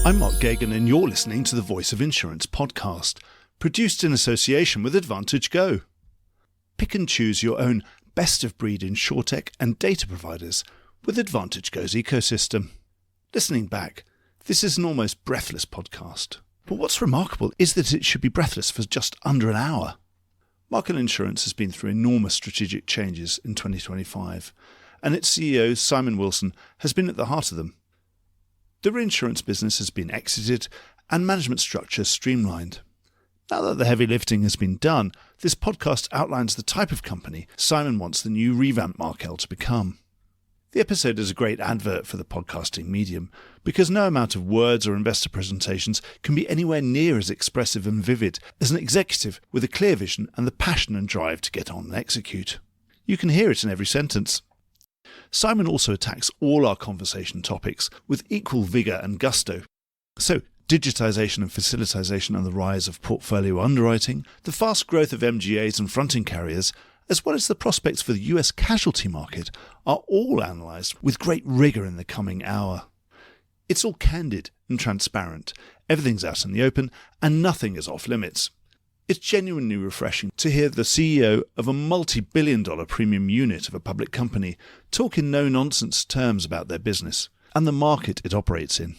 I'm Mark Gagan, and you're listening to the Voice of Insurance podcast, produced in association with Advantage Go. Pick and choose your own best-of-breed insurtech and data providers with Advantage Go's ecosystem. Listening back, this is an almost breathless podcast. But what's remarkable is that it should be breathless for just under an hour. Markel Insurance has been through enormous strategic changes in 2025, and its CEO, Simon Wilson, has been at the heart of them. The reinsurance business has been exited and management structure streamlined. Now that the heavy lifting has been done, this podcast outlines the type of company Simon wants the new revamped Markel to become. The episode is a great advert for the podcasting medium because no amount of words or investor presentations can be anywhere near as expressive and vivid as an executive with a clear vision and the passion and drive to get on and execute. You can hear it in every sentence. Simon also attacks all our conversation topics with equal vigour and gusto. So, digitisation and facilitisation and the rise of portfolio underwriting, the fast growth of MGAs and fronting carriers, as well as the prospects for the US casualty market, are all analysed with great rigour in the coming hour. It's all candid and transparent, everything's out in the open, and nothing is off limits. It's genuinely refreshing to hear the CEO of a multi-billion-dollar premium unit of a public company talk in no-nonsense terms about their business and the market it operates in.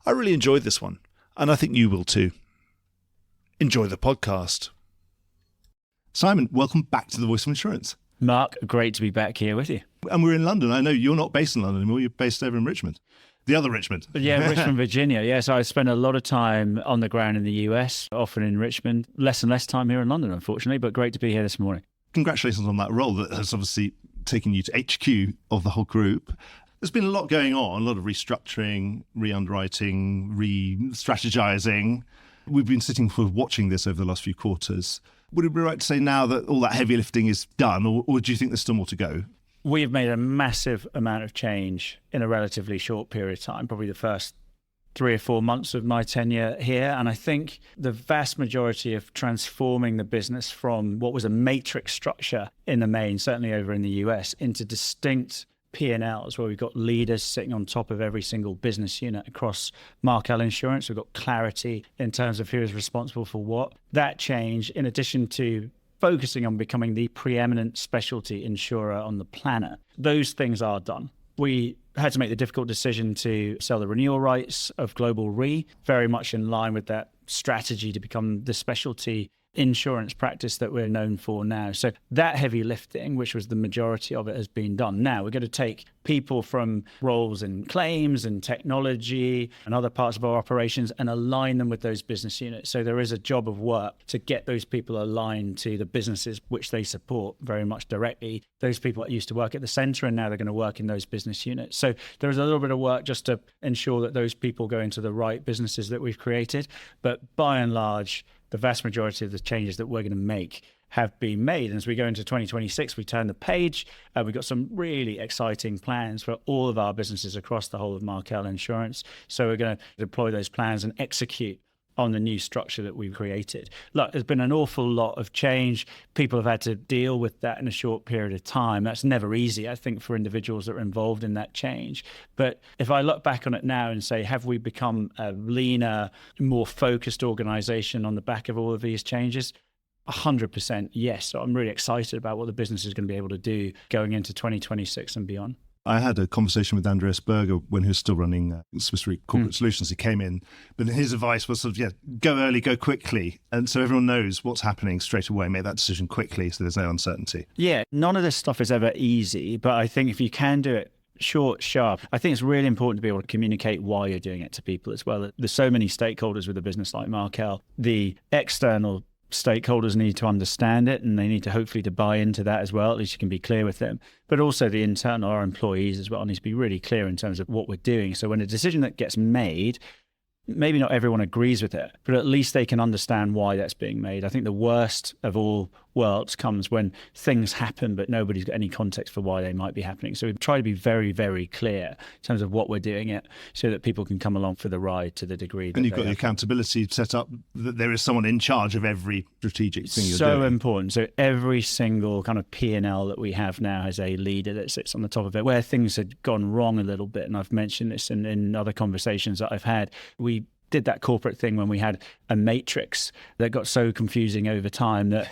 I really enjoyed this one, and I think you will too. Enjoy the podcast. Simon, welcome back to the Voice of Insurance. Mark, great to be back here with you. And we're in London. I know you're not based in London anymore, you're based over in Richmond. The other Richmond. Yeah, Richmond, Virginia. Yeah, so I spent a lot of time on the ground in the US, often in Richmond. Less and less time here in London, unfortunately, but great to be here this morning. Congratulations on that role that has obviously taken you to HQ of the whole group. There's been a lot going on, a lot of restructuring, re-underwriting, re-strategizing. We've been sitting for watching this over the last few quarters. Would it be right to say now that all that heavy lifting is done, or do you think there's still more to go? We have made a massive amount of change in a relatively short period of time, probably the first 3 or 4 months of my tenure here. And I think the vast majority of transforming the business from what was a matrix structure in the main, certainly over in the US, into distinct P&Ls where we've got leaders sitting on top of every single business unit across Markel Insurance. We've got clarity in terms of who is responsible for what. That change, in addition to focusing on becoming the preeminent specialty insurer on the planet, those things are done. We had to make the difficult decision to sell the renewal rights of Global Re, very much in line with that strategy to become the specialty insurance practice that we're known for now. So that heavy lifting, which was the majority of it, has been done. Now we're going to take people from roles in claims and technology and other parts of our operations and align them with those business units. So there is a job of work to get those people aligned to the businesses which they support very much directly. Those people that used to work at the centre and now they're going to work in those business units. So there's a little bit of work just to ensure that those people go into the right businesses that we've created. But by and large, the vast majority of the changes that we're going to make have been made. And as we go into 2026, we turn the page. We've got some really exciting plans for all of our businesses across the whole of Markel Insurance. So we're going to deploy those plans and execute on the new structure that we've created. Look, there's been an awful lot of change. People have had to deal with that in a short period of time. That's never easy, I think, for individuals that are involved in that change. But if I look back on it now and say, have we become a leaner, more focused organization on the back of all of these changes? 100% yes. So I'm really excited about what the business is going to be able to do going into 2026 and beyond. I had a conversation with Andreas Berger when he was still running Swiss Re Corporate Solutions. He came in, but his advice was sort of, go early, go quickly. And so everyone knows what's happening straight away, make that decision quickly so there's no uncertainty. Yeah, none of this stuff is ever easy, but I think if you can do it short, sharp, I think it's really important to be able to communicate why you're doing it to people as well. There's so many stakeholders with a business like Markel. The external stakeholders need to understand it and they need to hopefully to buy into that as well. At least you can be clear with them. But also the internal, our employees as well, needs to be really clear in terms of what we're doing. So when a decision that gets made, maybe not everyone agrees with it, but at least they can understand why that's being made. I think the worst of all worlds comes when things happen, but nobody's got any context for why they might be happening. So we try to be very, very clear in terms of what we're doing it so that people can come along for the ride to the degree that and you've got the accountability set up that there is someone in charge of every strategic thing you're doing. So important. So every single kind of P&L that we have now has a leader that sits on the top of it. Where things had gone wrong a little bit, and I've mentioned this in other conversations that I've had, we did that corporate thing when we had a matrix that got so confusing over time that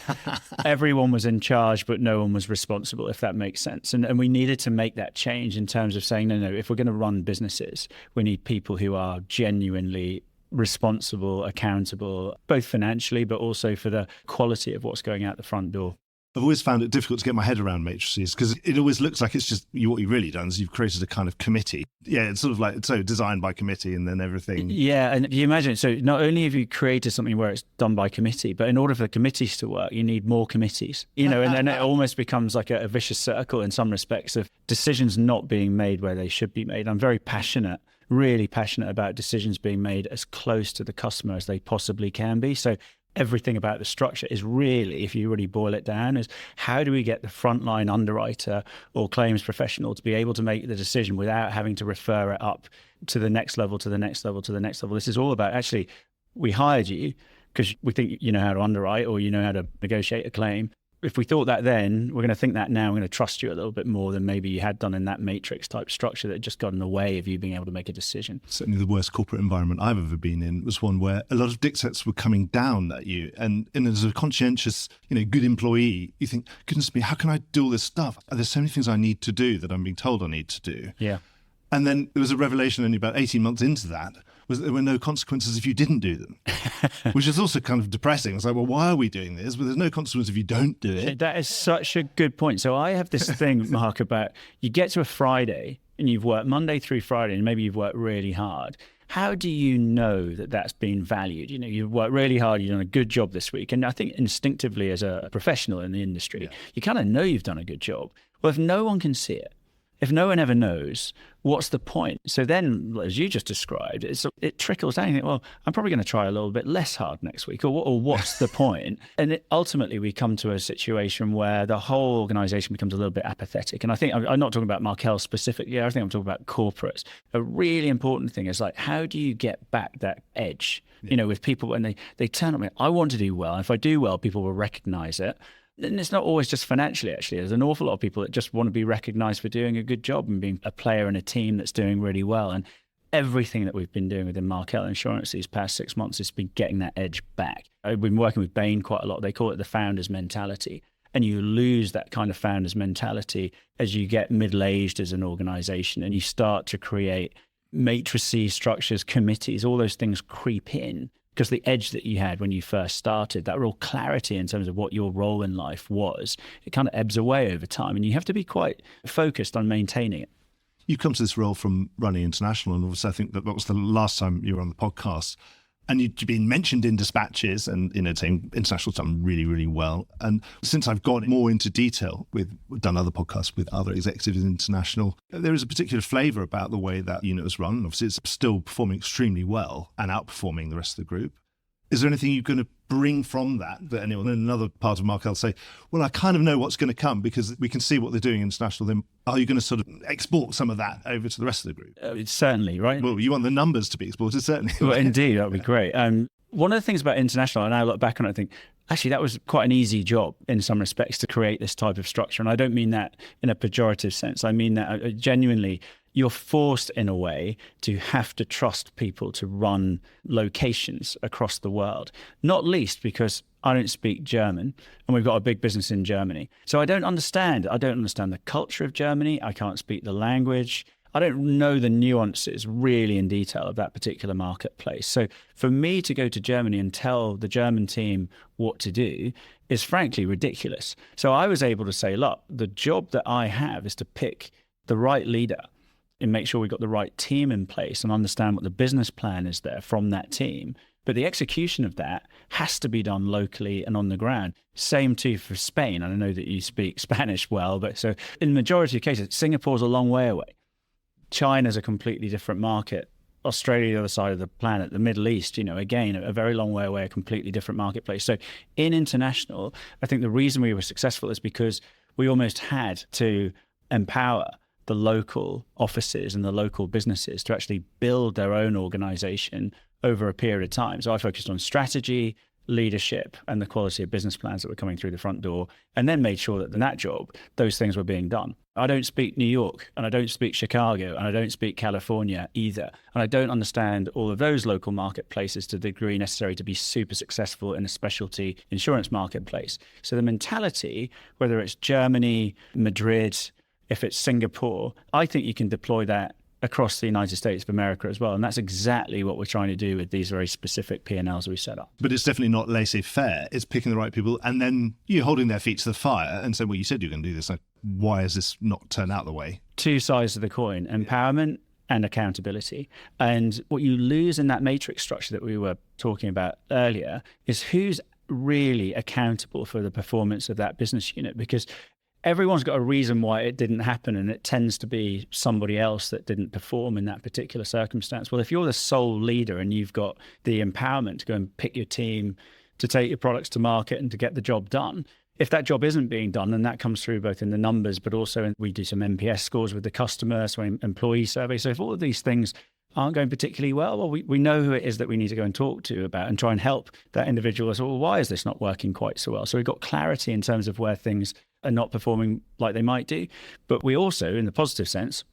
everyone was in charge, but no one was responsible, if that makes sense. And we needed to make that change in terms of saying, no, if we're going to run businesses, we need people who are genuinely responsible, accountable, both financially, but also for the quality of what's going out the front door. I've always found it difficult to get my head around matrices because it always looks like it's just what you've really done is you've created a kind of committee. Yeah, it's sort of like designed by committee and then everything. Yeah, and you imagine, so not only have you created something where it's done by committee, but in order for the committees to work, you need more committees, and then it almost becomes like a vicious circle in some respects of decisions not being made where they should be made. I'm very passionate, really passionate about decisions being made as close to the customer as they possibly can be. So everything about the structure is really, if you really boil it down, is how do we get the frontline underwriter or claims professional to be able to make the decision without having to refer it up to the next level, to the next level, to the next level. This is all about, actually, we hired you because we think you know how to underwrite or you know how to negotiate a claim. If we thought that then, we're going to think that now. We're going to trust you a little bit more than maybe you had done in that matrix type structure that just got in the way of you being able to make a decision. Certainly the worst corporate environment I've ever been in was one where a lot of dictates were coming down at you. And as a conscientious, good employee, you think, goodness me, how can I do all this stuff? There's so many things I need to do that I'm being told I need to do. Yeah. And then there was a revelation only about 18 months into that, was that there were no consequences if you didn't do them, which is also kind of depressing. It's like, well, why are we doing this? Well, there's no consequence if you don't do it. That is such a good point. So I have this thing, Mark, about you get to a Friday and you've worked Monday through Friday and maybe you've worked really hard. How do you know that that's been valued? You've worked really hard, you've done a good job this week. And I think instinctively as a professional in the industry, you kind of know you've done a good job. Well, if no one can see it, if no one ever knows, what's the point? So then, as you just described, it trickles down. You think, well, I'm probably going to try a little bit less hard next week, or what's the point? And ultimately, we come to a situation where the whole organisation becomes a little bit apathetic. And I think I'm not talking about Markel specifically. I think I'm talking about corporates. A really important thing is like, how do you get back that edge? With people when they turn on me, I want to do well. And if I do well, people will recognise it. And it's not always just financially, actually. There's an awful lot of people that just want to be recognised for doing a good job and being a player in a team that's doing really well. And everything that we've been doing within Markel Insurance these past 6 months has been getting that edge back. I've been working with Bain quite a lot. They call it the founder's mentality. And you lose that kind of founder's mentality as you get middle-aged as an organisation and you start to create matrices, structures, committees, all those things creep in. Because the edge that you had when you first started, that real clarity in terms of what your role in life was, it kind of ebbs away over time. And you have to be quite focused on maintaining it. You come to this role from running international, and obviously I think that was the last time you were on the podcast. And you've been mentioned in dispatches and, saying international's done really, really well. And since I've gone more into detail we've done other podcasts with other executives in international, there is a particular flavour about the way that unit was run. Obviously, it's still performing extremely well and outperforming the rest of the group. Is there anything you're going to bring from that anyone in another part of Markel say, well, I kind of know what's going to come because we can see what they're doing international. Then are you going to sort of export some of that over to the rest of the group? Certainly, right? Well, you want the numbers to be exported, certainly. Well, indeed, that would be great. One of the things about international, and I look back on it and think, actually, that was quite an easy job in some respects to create this type of structure. And I don't mean that in a pejorative sense. I mean that genuinely, you're forced in a way to have to trust people to run locations across the world, not least because I don't speak German and we've got a big business in Germany. So I don't understand the culture of Germany. I can't speak the language. I don't know the nuances really in detail of that particular marketplace. So for me to go to Germany and tell the German team what to do is frankly ridiculous. So I was able to say, look, the job that I have is to pick the right leader and make sure we've got the right team in place and understand what the business plan is there from that team. But the execution of that has to be done locally and on the ground. Same too for Spain. And I know that you speak Spanish well, but so in the majority of cases, Singapore's a long way away. China's a completely different market. Australia, the other side of the planet, the Middle East, again, a very long way away, a completely different marketplace. So in international, I think the reason we were successful is because we almost had to empower the local offices and the local businesses to actually build their own organization over a period of time. So I focused on strategy, leadership, and the quality of business plans that were coming through the front door, and then made sure that in that job, those things were being done. I don't speak New York, and I don't speak Chicago, and I don't speak California either. And I don't understand all of those local marketplaces to the degree necessary to be super successful in a specialty insurance marketplace. So the mentality, whether it's Germany, Madrid, if it's Singapore, I think you can deploy that across the United States of America as well. And that's exactly what we're trying to do with these very specific P&Ls we set up. But it's definitely not laissez-faire. It's picking the right people and then you're holding their feet to the fire and saying, well, you said you're going to do this. Like, why has this not turned out the way? Two sides of the coin, empowerment and accountability. And what you lose in that matrix structure that we were talking about earlier is who's really accountable for the performance of that business unit, because everyone's got a reason why it didn't happen, and it tends to be somebody else that didn't perform in that particular circumstance. Well, if you're the sole leader and you've got the empowerment to go and pick your team, to take your products to market and to get the job done, if that job isn't being done, and that comes through both in the numbers, but also we do some NPS scores with the customer, so employee surveys. So if all of these things aren't going particularly well, we know who it is that we need to go and talk to about and try and help that individual. So, well, why is this not working quite so well? So we've got clarity in terms of where things are not performing like they might do. But we also, in the positive sense,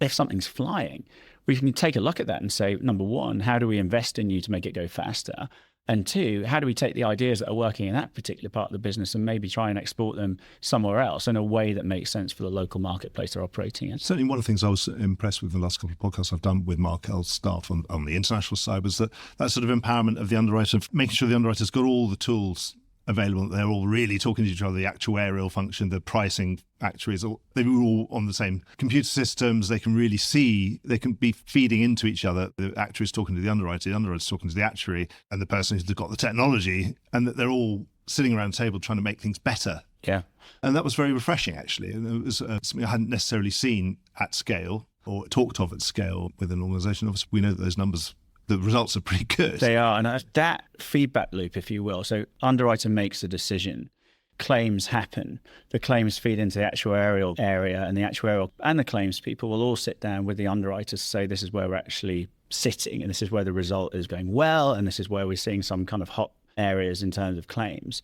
if something's flying, we can take a look at that and say, number one, how do we invest in you to make it go faster? And two, how do we take the ideas that are working in that particular part of the business and maybe try and export them somewhere else in a way that makes sense for the local marketplace they're operating in? Certainly one of the things I was impressed with in the last couple of podcasts I've done with Markel's staff on the international side was that sort of empowerment of the underwriter, making sure the underwriter's got all the tools available, they're all really talking to each other, the actuarial function, the pricing actuaries, they're all on the same computer systems, they can really see, they can be feeding into each other, the actuary's talking to the underwriter's talking to the actuary, and the person who's got the technology, and that they're all sitting around the table trying to make things better. Yeah. And that was very refreshing, actually. And it was something I hadn't necessarily seen at scale or talked of at scale with an organisation. Obviously, we know that those numbers, the results are pretty good. They are. And that feedback loop, if you will. So underwriter makes a decision, claims happen, the claims feed into the actuarial area, and the actuarial and the claims people will all sit down with the underwriters to say, this is where we're actually sitting, and this is where the result is going well, and this is where we're seeing some kind of hot areas in terms of claims.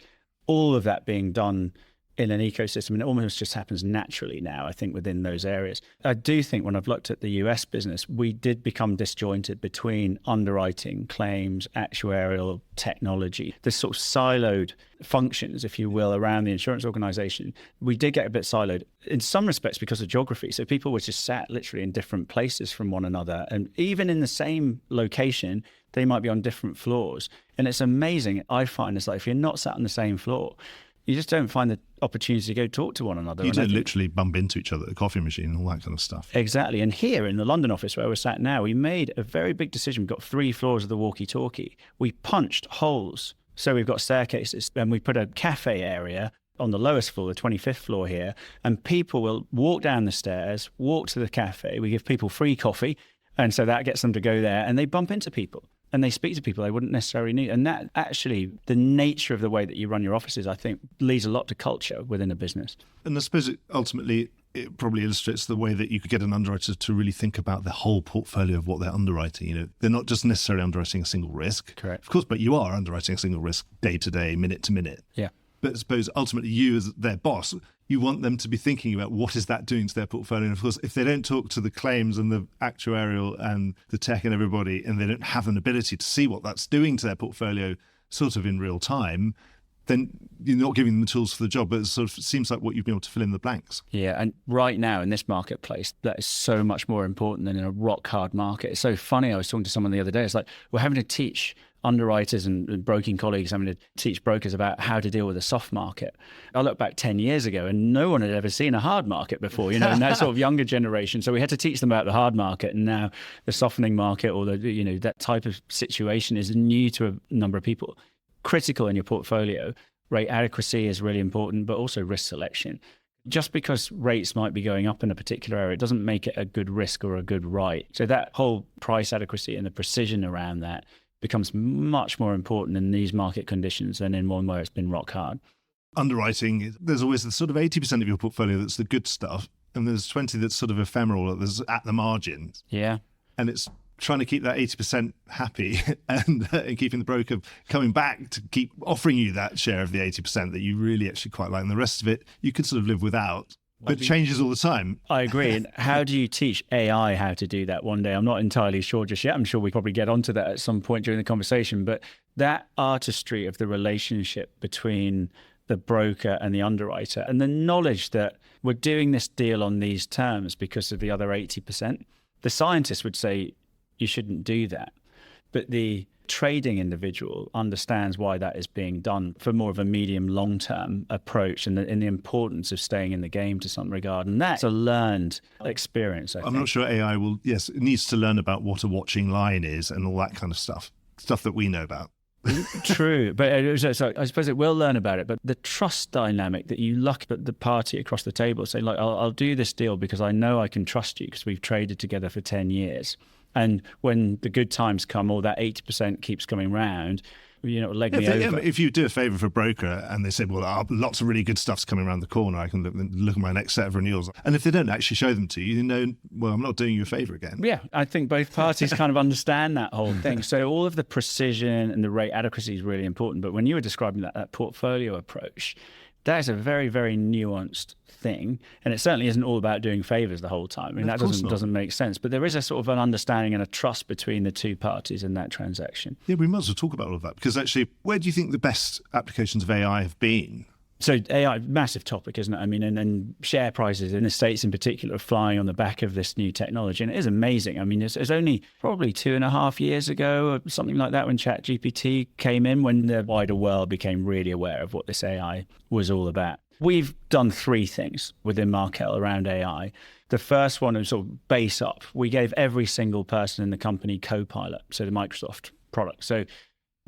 All of that being done in an ecosystem, and it almost just happens naturally now, I think, within those areas. I do think when I've looked at the US business, we did become disjointed between underwriting, claims, actuarial, technology, this sort of siloed functions, if you will, around the insurance organization. We did get a bit siloed in some respects because of geography. So people were just sat literally in different places from one another. And even in the same location, they might be on different floors. And it's amazing. I find it's like, if you're not sat on the same floor, you just don't find the opportunity to go talk to one another. You don't literally bump into each other at the coffee machine and all that kind of stuff. Exactly. And here in the London office where we're sat now, we made a very big decision. We've got 3 floors of the walkie-talkie. We punched holes. So we've got staircases, and we put a cafe area on the lowest floor, the 25th floor here, and people will walk down the stairs, walk to the cafe. We give people free coffee, and so that gets them to go there, and they bump into people. And they speak to people they wouldn't necessarily need. And that actually, the nature of the way that you run your offices, I think, leads a lot to culture within a business. And I suppose it probably illustrates the way that you could get an underwriter to really think about the whole portfolio of what they're underwriting. You know, they're not just necessarily underwriting a single risk. Correct. Of course, but you are underwriting a single risk day to day, minute to minute. Yeah. But I suppose ultimately you as their boss, you want them to be thinking about what is that doing to their portfolio. And of course, if they don't talk to the claims and the actuarial and the tech and everybody, and they don't have an ability to see what that's doing to their portfolio sort of in real time, then you're not giving them the tools for the job. But it sort of seems like what you've been able to fill in the blanks. Yeah, and right now in this marketplace, that is so much more important than in a rock hard market. It's so funny. I was talking to someone the other day. It's like we're having to teach underwriters and broking colleagues, having to teach brokers about how to deal with a soft market. I look back 10 years ago and no one had ever seen a hard market before, in that sort of younger generation. So we had to teach them about the hard market, and now the softening market or that type of situation is new to a number of people. Critical in your portfolio, rate adequacy is really important, but also risk selection. Just because rates might be going up in a particular area, it doesn't make it a good risk or a good right. So that whole price adequacy and the precision around that becomes much more important in these market conditions than in one where it's been rock hard. Underwriting, there's always the sort of 80% of your portfolio that's the good stuff, and there's 20 that's sort of ephemeral, that's at the margins. Yeah. And it's trying to keep that 80% happy and keeping the broker coming back to keep offering you that share of the 80% that you really actually quite like. And the rest of it, you could sort of live without. But it changes all the time. I agree. And how do you teach AI how to do that one day? I'm not entirely sure just yet. I'm sure we probably get onto that at some point during the conversation. But that artistry of the relationship between the broker and the underwriter, and the knowledge that we're doing this deal on these terms because of the other 80%. The scientists would say you shouldn't do that. But the trading individual understands why that is being done for more of a medium long-term approach and the importance of staying in the game to some regard. And that's a learned experience, I think. I'm not sure AI will, yes, it needs to learn about what a watching line is and all that kind of stuff that we know about. True, but so I suppose it will learn about it. But the trust dynamic that you look at the party across the table, say, like, I'll do this deal because I know I can trust you because we've traded together for 10 years. And when the good times come, all that 80% keeps coming round, leg me over. If you do a favour for a broker and they said, well, lots of really good stuff's coming around the corner, I can look at my next set of renewals. And if they don't actually show them to you, well, I'm not doing you a favour again. Yeah, I think both parties kind of understand that whole thing. So all of the precision and the rate adequacy is really important. But when you were describing that portfolio approach, that is a very, very nuanced thing. And it certainly isn't all about doing favours the whole time. I mean, that doesn't make sense. But there is a sort of an understanding and a trust between the two parties in that transaction. Yeah, we might as well talk about all of that. Because actually, where do you think the best applications of AI have been? So AI, massive topic, isn't it? I mean, and share prices in the States in particular are flying on the back of this new technology. And it is amazing. I mean, it's only probably 2.5 years ago or something like that when ChatGPT came in, when the wider world became really aware of what this AI was all about. We've done 3 things within Markel around AI. The first one was sort of base up. We gave every single person in the company Copilot, so the Microsoft product. So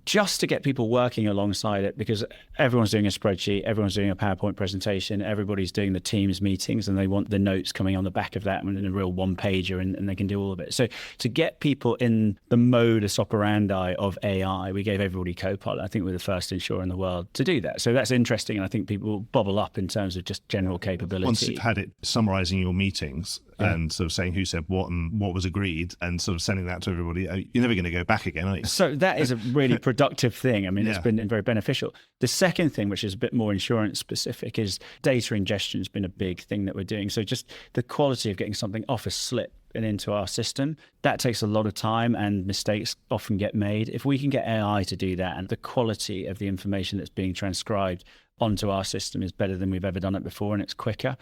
just to get people working alongside it, because everyone's doing a spreadsheet, everyone's doing a PowerPoint presentation, everybody's doing the Teams meetings, and they want the notes coming on the back of that in a real one-pager, and they can do all of it. So to get people in the modus operandi of AI, we gave everybody Copilot. I think we're the first insurer in the world to do that. So that's interesting, and I think people will bubble up in terms of just general capability. Once you've had it summarising your meetings and sort of saying who said what and what was agreed and sort of sending that to everybody, you're never going to go back again, are you? So that is a really productive thing. I mean, it's been very beneficial. The second thing, which is a bit more insurance specific, is data ingestion has been a big thing that we're doing. So just the quality of getting something off a slip and into our system, that takes a lot of time and mistakes often get made. If we can get AI to do that, and the quality of the information that's being transcribed onto our system is better than we've ever done it before, and it's quicker,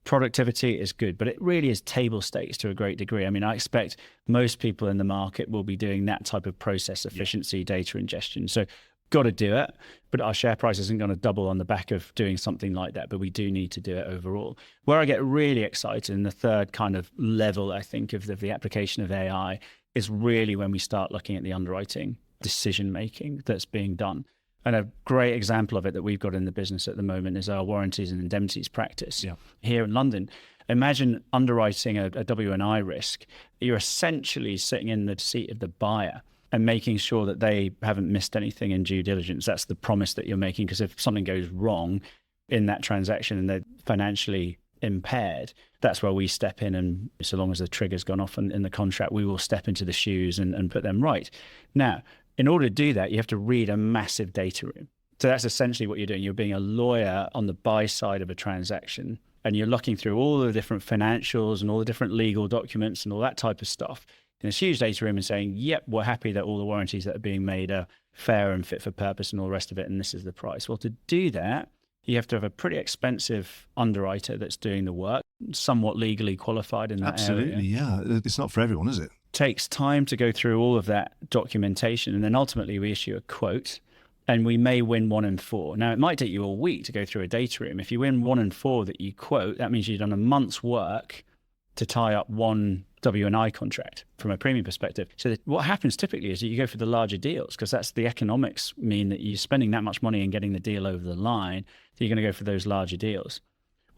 productivity is good, but it really is table stakes to a great degree. I mean, I expect most people in the market will be doing that type of process efficiency, data ingestion. So got to do it, but our share price isn't going to double on the back of doing something like that, but we do need to do it overall. Where I get really excited, and the third kind of level, I think, of the application of AI is really when we start looking at the underwriting decision-making that's being done. And a great example of it that we've got in the business at the moment is our warranties and indemnities practice here in London. Imagine underwriting a W&I risk. You're essentially sitting in the seat of the buyer and making sure that they haven't missed anything in due diligence. That's the promise that you're making, because if something goes wrong in that transaction and they're financially impaired, that's where we step in, and so long as the trigger's gone off in the contract, we will step into the shoes and put them right. Now, in order to do that, you have to read a massive data room. So that's essentially what you're doing. You're being a lawyer on the buy side of a transaction, and you're looking through all the different financials and all the different legal documents and all that type of stuff in this huge data room and saying, yep, we're happy that all the warranties that are being made are fair and fit for purpose and all the rest of it, and this is the price. Well, to do that, you have to have a pretty expensive underwriter that's doing the work, somewhat legally qualified in that Absolutely, area. yeah. It's not for everyone, is it? Takes time to go through all of that documentation, and then ultimately we issue a quote, and we may win 1 in 4. Now, it might take you a week to go through a data room. If you win 1 in 4 that you quote, that means you've done a month's work to tie up one W&I contract from a premium perspective. So what happens typically is that you go for the larger deals, because that's the economics mean that you're spending that much money and getting the deal over the line, so you're going to go for those larger deals.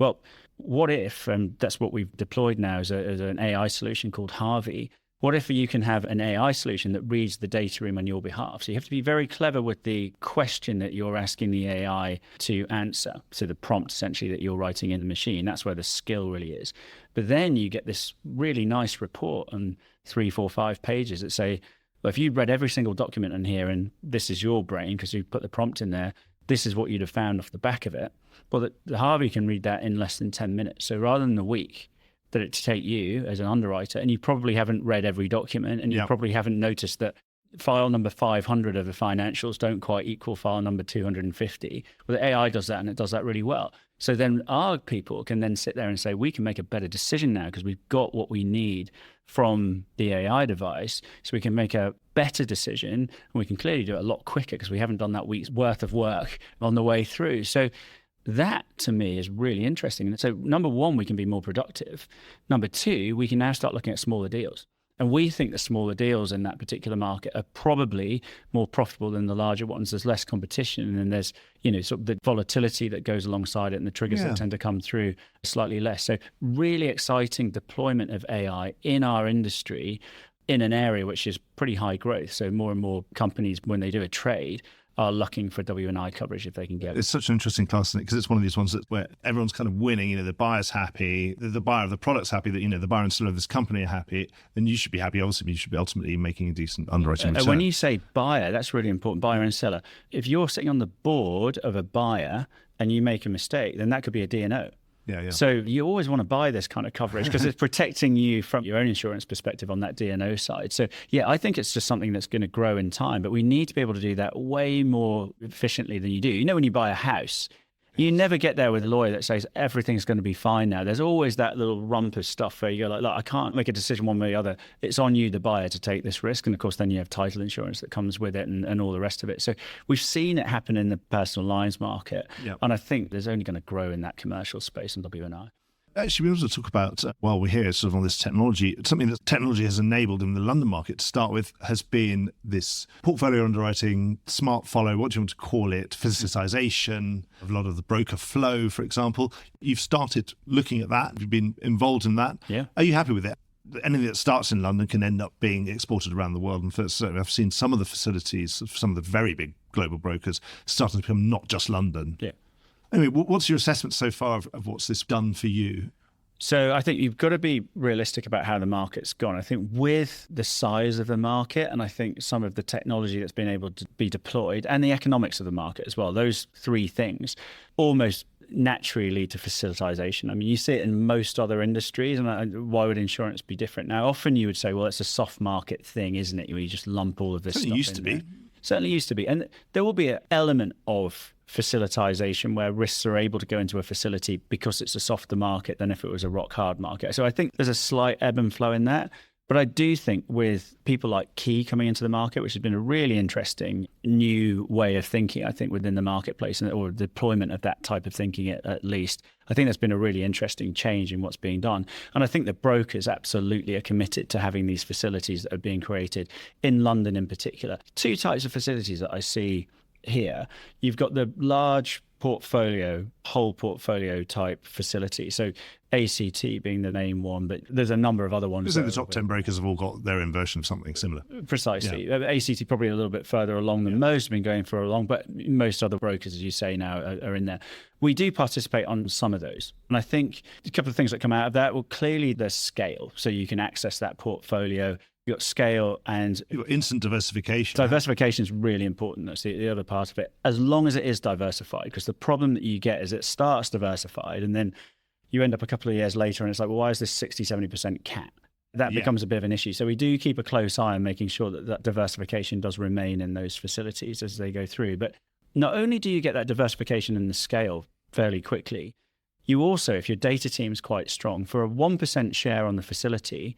Well, what if, and that's what we've deployed now as an AI solution called Harvey, what if you can have an AI solution that reads the data room on your behalf? So you have to be very clever with the question that you're asking the AI to answer. So the prompt essentially that you're writing in the machine, that's where the skill really is. But then you get this really nice report on 3, 4, 5 pages that say, well, if you'd read every single document in here and this is your brain because you put the prompt in there, this is what you'd have found off the back of it. Well, the Harvey can read that in less than 10 minutes. So rather than a week, that it to take you as an underwriter, and you probably haven't read every document, and you probably haven't noticed that file number 500 of the financials don't quite equal file number 250. Well, the AI does that, and it does that really well. So then our people can then sit there and say, we can make a better decision now because we've got what we need from the AI device, so we can make a better decision, and we can clearly do it a lot quicker because we haven't done that week's worth of work on the way through. So that to me is really interesting. So number one, we can be more productive. Number two, we can now start looking at smaller deals. And we think the smaller deals in that particular market are probably more profitable than the larger ones. There's less competition, and there's, sort of the volatility that goes alongside it, and the triggers that tend to come through slightly less. So really exciting deployment of AI in our industry in an area which is pretty high growth. So more and more companies, when they do a trade, are looking for W&I coverage if they can get it. It's such an interesting class, isn't it? Because it's one of these ones where everyone's kind of winning. The buyer's happy, the buyer of the product's happy, that the buyer and seller of this company are happy, then you should be happy. Obviously, you should be ultimately making a decent underwriting return. When you say buyer, that's really important, buyer and seller. If you're sitting on the board of a buyer and you make a mistake, then that could be a D&O. Yeah. So you always want to buy this kind of coverage because it's protecting you from your own insurance perspective on that D&O side. So yeah, I think it's just something that's going to grow in time, but we need to be able to do that way more efficiently than you do. When you buy a house, you never get there with a lawyer that says everything's going to be fine now. There's always that little rump of stuff where you go like, look, I can't make a decision one way or the other. It's on you, the buyer, to take this risk. And of course, then you have title insurance that comes with it and all the rest of it. So we've seen it happen in the personal lines market. Yep. And I think there's only going to grow in that commercial space in W&I. Actually, we also talk about, while we're here sort of on this technology, something that technology has enabled in the London market to start with has been this portfolio underwriting, smart follow, what do you want to call it, physicalization, a lot of the broker flow, for example. You've started looking at that. You've been involved in that. Yeah. Are you happy with it? Anything that starts in London can end up being exported around the world. And so I've seen some of the facilities, some of the very big global brokers starting to become not just London. Yeah. Anyway, what's your assessment so far of what's this done for you? So I think you've got to be realistic about how the market's gone. I think with the size of the market, and I think some of the technology that's been able to be deployed, and the economics of the market as well, those three things almost naturally lead to facilitization. I mean, you see it in most other industries, and why would insurance be different? Now, often you would say, well, it's a soft market thing, isn't it? Where you just lump all of this stuff in. Certainly used to be. And there will be an element of facilitization where risks are able to go into a facility because it's a softer market than if it was a rock hard market. So I think there's a slight ebb and flow in that. But I do think with people like Key coming into the market, which has been a really interesting new way of thinking, I think, within the marketplace, or deployment of that type of thinking at least, I think that's been a really interesting change in what's being done. And I think that brokers absolutely are committed to having these facilities that are being created in London in particular. Two types of facilities that I see here. You've got the large portfolio, whole portfolio type facility. So ACT being the main one, but there's a number of other ones. The top 10 brokers have all got their own version of something similar. Precisely. Yeah. ACT probably a little bit further along than most, have been going for a long, but most other brokers, as you say now, are in there. We do participate on some of those. And I think a couple of things that come out of that, well, clearly there's scale. So you can access that portfolio. You've got scale and you've got instant diversification. Diversification is really important. That's the other part of it. As long as it is diversified, because the problem that you get is it starts diversified and then you end up a couple of years later and it's like, well, why is this 60, 70% cap? That becomes a bit of an issue. So we do keep a close eye on making sure that that diversification does remain in those facilities as they go through. But not only do you get that diversification in the scale fairly quickly, you also, if your data team is quite strong, for a 1% share on the facility,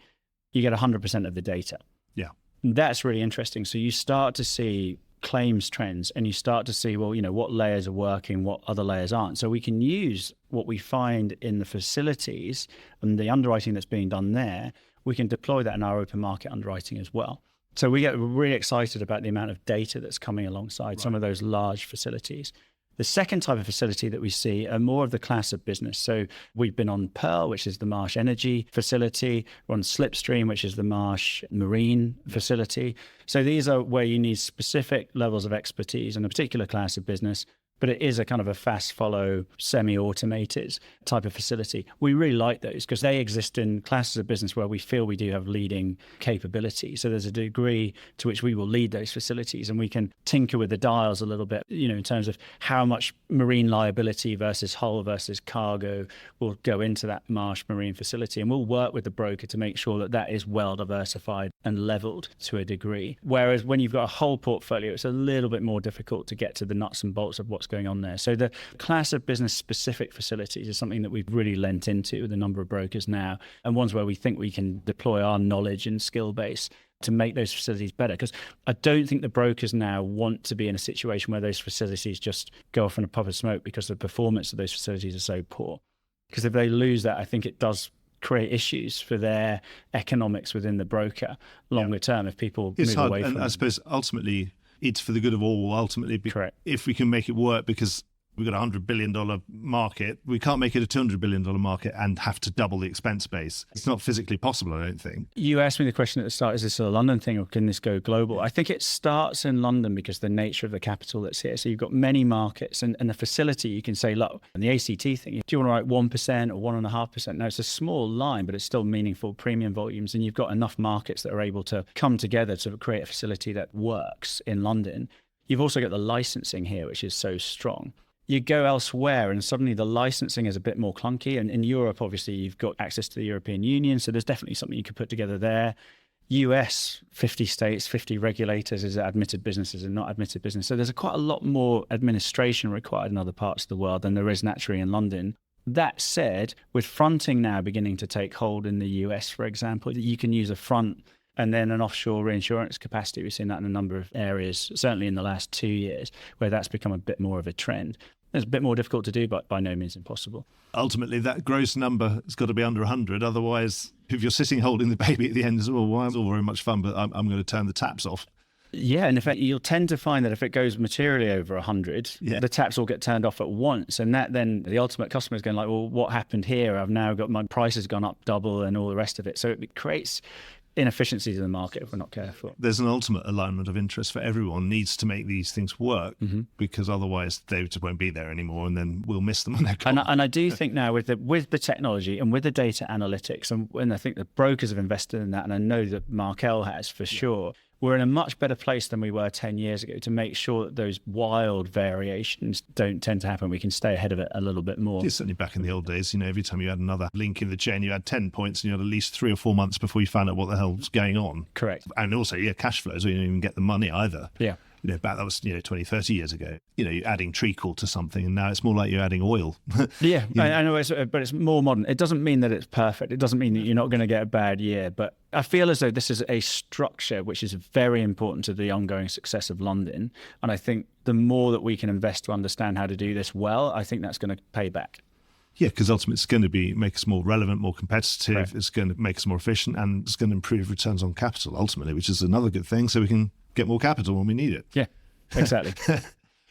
you get 100% of the data. Yeah. And that's really interesting. So you start to see claims trends and you start to see, well, what layers are working, what other layers aren't. So we can use what we find in the facilities and the underwriting that's being done there. We can deploy that in our open market underwriting as well. So we get really excited about the amount of data that's coming alongside some of those large facilities. The second type of facility that we see are more of the class of business. So we've been on Pearl, which is the Marsh Energy facility. We're on Slipstream, which is the Marsh Marine facility. So these are where you need specific levels of expertise in a particular class of business, but it is a kind of a fast follow, semi-automated type of facility. We really like those because they exist in classes of business where we feel we do have leading capability. So there's a degree to which we will lead those facilities, and we can tinker with the dials a little bit, in terms of how much marine liability versus hull versus cargo will go into that Marsh Marine facility. And we'll work with the broker to make sure that that is well diversified and leveled to a degree. Whereas when you've got a whole portfolio, it's a little bit more difficult to get to the nuts and bolts of what's going on there. So the class of business specific facilities is something that we've really lent into with a number of brokers now, and ones where we think we can deploy our knowledge and skill base to make those facilities better. Because I don't think the brokers now want to be in a situation where those facilities just go off in a puff of smoke because the performance of those facilities are so poor. Because if they lose that, I think it does create issues for their economics within the broker longer term if people move away from it. I suppose ultimately it's for the good of all. Ultimately, correct. If we can make it work, because we've got a $100 billion market, we can't make it a $200 billion market and have to double the expense base. It's not physically possible, I don't think. You asked me the question at the start, is this a London thing or can this go global? I think it starts in London because the nature of the capital that's here. So you've got many markets and the facility, you can say, look, and the ACT thing, do you want to write 1% or 1.5%? No, it's a small line, but it's still meaningful premium volumes. And you've got enough markets that are able to come together to create a facility that works in London. You've also got the licensing here, which is so strong. You go elsewhere and suddenly the licensing is a bit more clunky. And in Europe, obviously, you've got access to the European Union. So there's definitely something you could put together there. US, 50 states, 50 regulators, is admitted businesses and not admitted business. So there's quite a lot more administration required in other parts of the world than there is naturally in London. That said, with fronting now beginning to take hold in the US, for example, you can use a front and then an offshore reinsurance capacity. We've seen that in a number of areas, certainly in the last 2 years, where that's become a bit more of a trend. It's a bit more difficult to do, but by no means impossible. Ultimately, that gross number has got to be under 100. Otherwise, if you're sitting holding the baby at the end as well, it's all very much fun, but I'm going to turn the taps off. Yeah, and in fact, you'll tend to find that if it goes materially over 100, the taps all get turned off at once. And that then the ultimate customer is going like, well, what happened here? I've now got my price has gone up double and all the rest of it. So it creates inefficiencies in the market if we're not careful. There's an ultimate alignment of interest for everyone needs to make these things work, because otherwise they just won't be there anymore, and then we'll miss them when they're gone. And I do think now with the technology and with the data analytics, and I think the brokers have invested in that, and I know that Markel has for sure, we're in a much better place than we were 10 years ago to make sure that those wild variations don't tend to happen. We can stay ahead of it a little bit more. It's certainly back in the old days, every time you had another link in the chain, you had 10 points and you had at least 3 or 4 months before you found out what the hell's going on. Correct. And also, cash flows, we didn't even get the money either. Yeah. Back that was 20, 30 years ago. You're adding treacle to something, and now it's more like you're adding oil. Yeah, I know, but it's more modern. It doesn't mean that it's perfect. It doesn't mean that you're not going to get a bad year. But I feel as though this is a structure which is very important to the ongoing success of London. And I think the more that we can invest to understand how to do this well, I think that's going to pay back. Yeah, because ultimately it's going to make us more relevant, more competitive. Right. It's going to make us more efficient, and it's going to improve returns on capital ultimately, which is another good thing. So we can get more capital when we need it. Yeah, exactly.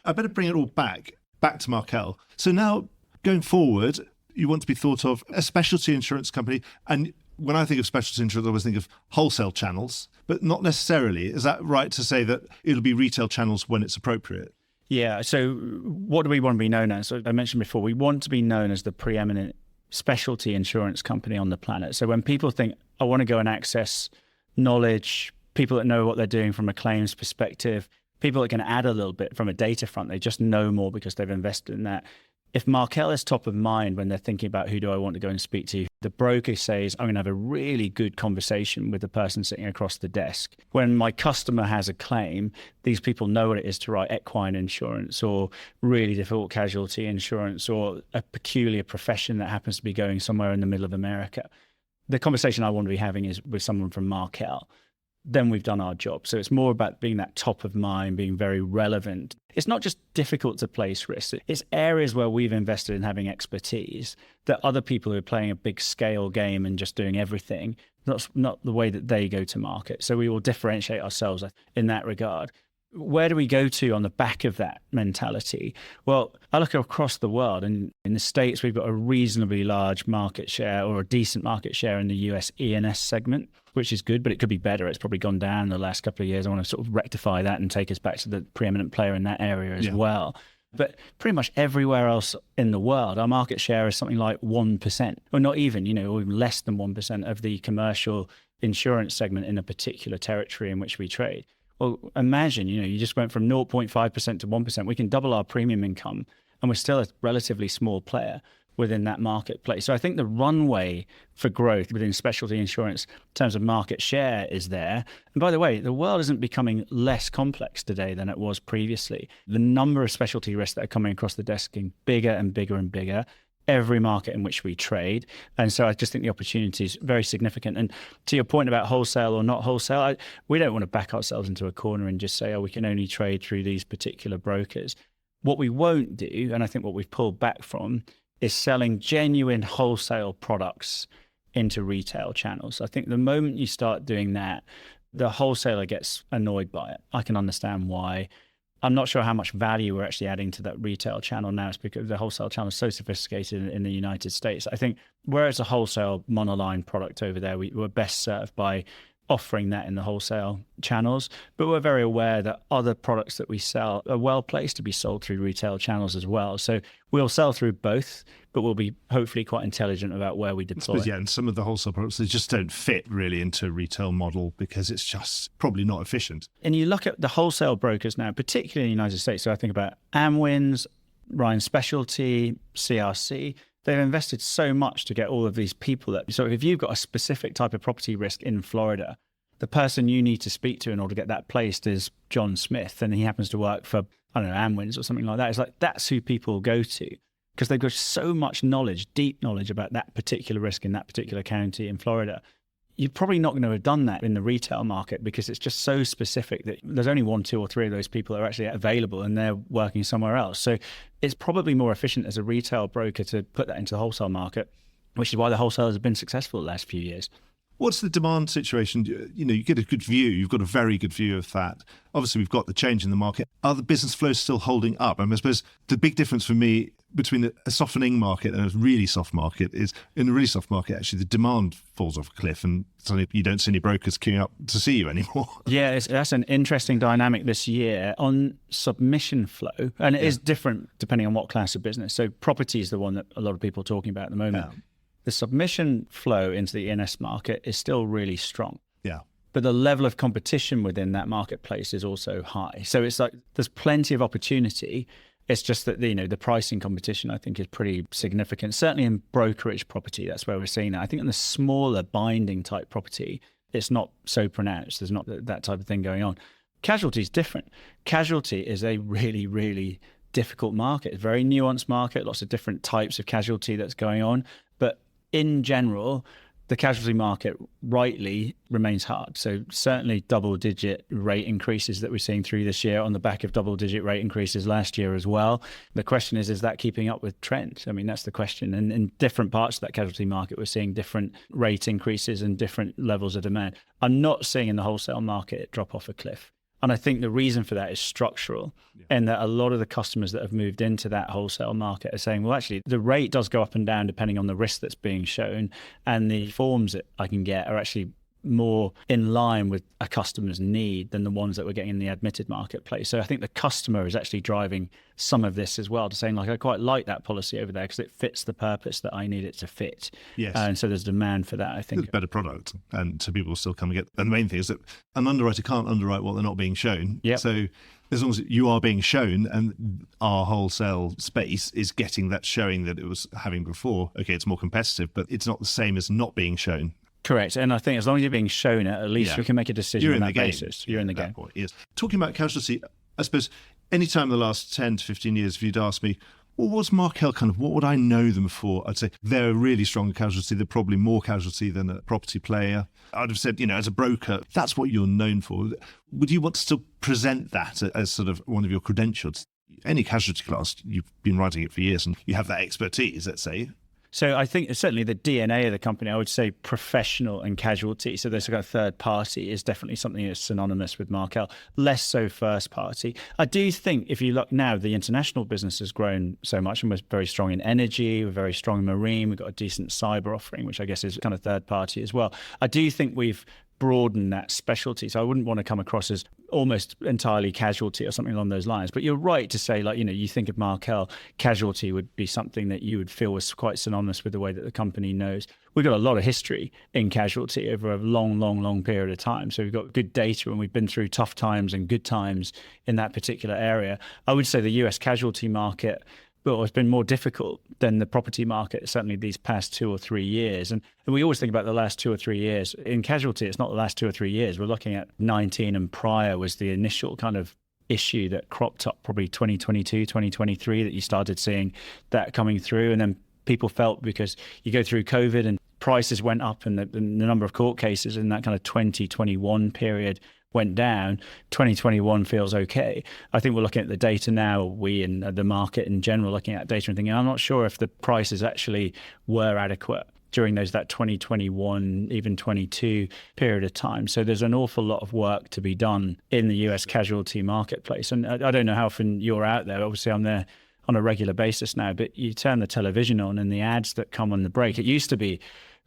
I better bring it all back to Markel. So now, going forward, you want to be thought of a specialty insurance company. And when I think of specialty insurance, I always think of wholesale channels, but not necessarily. Is that right to say that it'll be retail channels when it's appropriate? Yeah, so what do we want to be known as? So I mentioned before, we want to be known as the preeminent specialty insurance company on the planet. So when people think, I want to go and access knowledge, people that know what they're doing from a claims perspective, people that can add a little bit from a data front, they just know more because they've invested in that. If Markel is top of mind when they're thinking about who do I want to go and speak to, the broker says, I'm going to have a really good conversation with the person sitting across the desk. When my customer has a claim, these people know what it is to write equine insurance or really difficult casualty insurance or a peculiar profession that happens to be going somewhere in the middle of America. The conversation I want to be having is with someone from Markel. Then we've done our job. So it's more about being that top of mind, being very relevant. It's not just difficult to place risks. It's areas where we've invested in having expertise that other people who are playing a big scale game and just doing everything, that's not the way that they go to market. So we will differentiate ourselves in that regard. Where do we go to on the back of that mentality? Well, I look across the world, and in the States, we've got a reasonably large market share, or a decent market share in the US E&S segment, which is good, but it could be better. It's probably gone down in the last couple of years. I want to sort of rectify that and take us back to the preeminent player in that area as well. But pretty much everywhere else in the world, our market share is something like 1%, or not even, or even less than 1% of the commercial insurance segment in a particular territory in which we trade. Well, imagine, you just went from 0.5% to 1%. We can double our premium income, and we're still a relatively small player within that marketplace. So I think the runway for growth within specialty insurance in terms of market share is there. And by the way, the world isn't becoming less complex today than it was previously. The number of specialty risks that are coming across the desk is getting bigger and bigger and bigger, every market in which we trade. And so I just think the opportunity is very significant. And to your point about wholesale or not wholesale, we don't want to back ourselves into a corner and just say, we can only trade through these particular brokers. What we won't do, and I think what we've pulled back from, is selling genuine wholesale products into retail channels. I think the moment you start doing that, the wholesaler gets annoyed by it. I can understand why. I'm not sure how much value we're actually adding to that retail channel now. It's because the wholesale channel is so sophisticated in the United States. I think whereas a wholesale monoline product over there, we're best served by offering that in the wholesale channels. But we're very aware that other products that we sell are well placed to be sold through retail channels as well. So we'll sell through both, but we'll be hopefully quite intelligent about where we deploy. Yeah, and some of the wholesale products, they just don't fit really into a retail model because it's just probably not efficient. And you look at the wholesale brokers now, particularly in the United States. So I think about Amwins, Ryan Specialty, CRC. They've invested so much to get all of these people that. So if you've got a specific type of property risk in Florida, the person you need to speak to in order to get that placed is John Smith, and he happens to work for, Amwins or something like that. It's like that's who people go to because they've got so much knowledge, deep knowledge about that particular risk in that particular county in Florida. You're probably not going to have done that in the retail market because it's just so specific that there's only 1, 2, or 3 of those people that are actually available and they're working somewhere else. So it's probably more efficient as a retail broker to put that into the wholesale market, which is why the wholesalers have been successful the last few years. What's the demand situation? You get a good view. You've got a very good view of that. Obviously, we've got the change in the market. Are the business flows still holding up? I suppose the big difference for me between a softening market and a really soft market is in a really soft market, actually, the demand falls off a cliff and suddenly you don't see any brokers queuing up to see you anymore. Yeah, that's an interesting dynamic this year on submission flow. And it is different depending on what class of business. So property is the one that a lot of people are talking about at the moment. Yeah. The submission flow into the E&S market is still really strong. Yeah. But the level of competition within that marketplace is also high. So it's like there's plenty of opportunity. It's just that, the pricing competition, I think, is pretty significant. Certainly in brokerage property, that's where we're seeing that. I think in the smaller binding type property, it's not so pronounced. There's not that type of thing going on. Casualty is different. Casualty is a really, really difficult market. It's a very nuanced market, lots of different types of casualty that's going on. But in general, the casualty market rightly remains hard. So certainly double-digit rate increases that we're seeing through this year on the back of double-digit rate increases last year as well. The question is that keeping up with trend? I mean, that's the question. And in different parts of that casualty market, we're seeing different rate increases and different levels of demand. I'm not seeing in the wholesale market it drop off a cliff. And I think the reason for that is structural, and that a lot of the customers that have moved into that wholesale market are saying, well, actually, the rate does go up and down depending on the risk that's being shown, and the forms that I can get are actually more in line with a customer's need than the ones that we're getting in the admitted marketplace. So I think the customer is actually driving some of this as well, to saying, like, I quite like that policy over there because it fits the purpose that I need it to fit. Yes. And so there's demand for that, I think. It's a better product, and so people will still come and get. And the main thing is that an underwriter can't underwrite what they're not being shown. Yep. So as long as you are being shown, and our wholesale space is getting that showing that it was having before, okay, it's more competitive, but it's not the same as not being shown. Correct. And I think as long as you're being shown it, at least we can make a decision on that basis. You're in the game. Point, yes. Talking about casualty, I suppose any time in the last 10 to 15 years, if you'd asked me, well, what's Markel what would I know them for? I'd say they're a really strong casualty. They're probably more casualty than a property player. I'd have said, as a broker, that's what you're known for. Would you want to still present that as sort of one of your credentials? Any casualty class, you've been writing it for years and you have that expertise, let's say. So I think certainly the DNA of the company, I would say professional and casualty. So this kind of third party is definitely something that's synonymous with Markel, less so first party. I do think if you look now, the international business has grown so much, and we're very strong in energy, we're very strong in marine, we've got a decent cyber offering, which I guess is kind of third party as well. I do think we've broaden that specialty. So I wouldn't want to come across as almost entirely casualty or something along those lines. But you're right to say, like, you think of Markel, casualty would be something that you would feel was quite synonymous with the way that the company knows. We've got a lot of history in casualty over a long period of time. So we've got good data, and we've been through tough times and good times in that particular area. I would say the US casualty market, well, it's been more difficult than the property market, certainly these past 2 or 3 years. And we always think about the last 2 or 3 years. In casualty, it's not the last 2 or 3 years. We're looking at 19 and prior was the initial kind of issue that cropped up probably 2022, 2023, that you started seeing that coming through. And then people felt, because you go through COVID and prices went up, and the number of court cases in that kind of 2021 period went down. 2021 feels okay. I think we're looking at the data now, we and the market in general looking at data and thinking, I'm not sure if the prices actually were adequate during that 2021, even 22 period of time. So there's an awful lot of work to be done in the US casualty marketplace. And I don't know how often you're out there. Obviously, I'm there on a regular basis now, but you turn the television on and the ads that come on the break, it used to be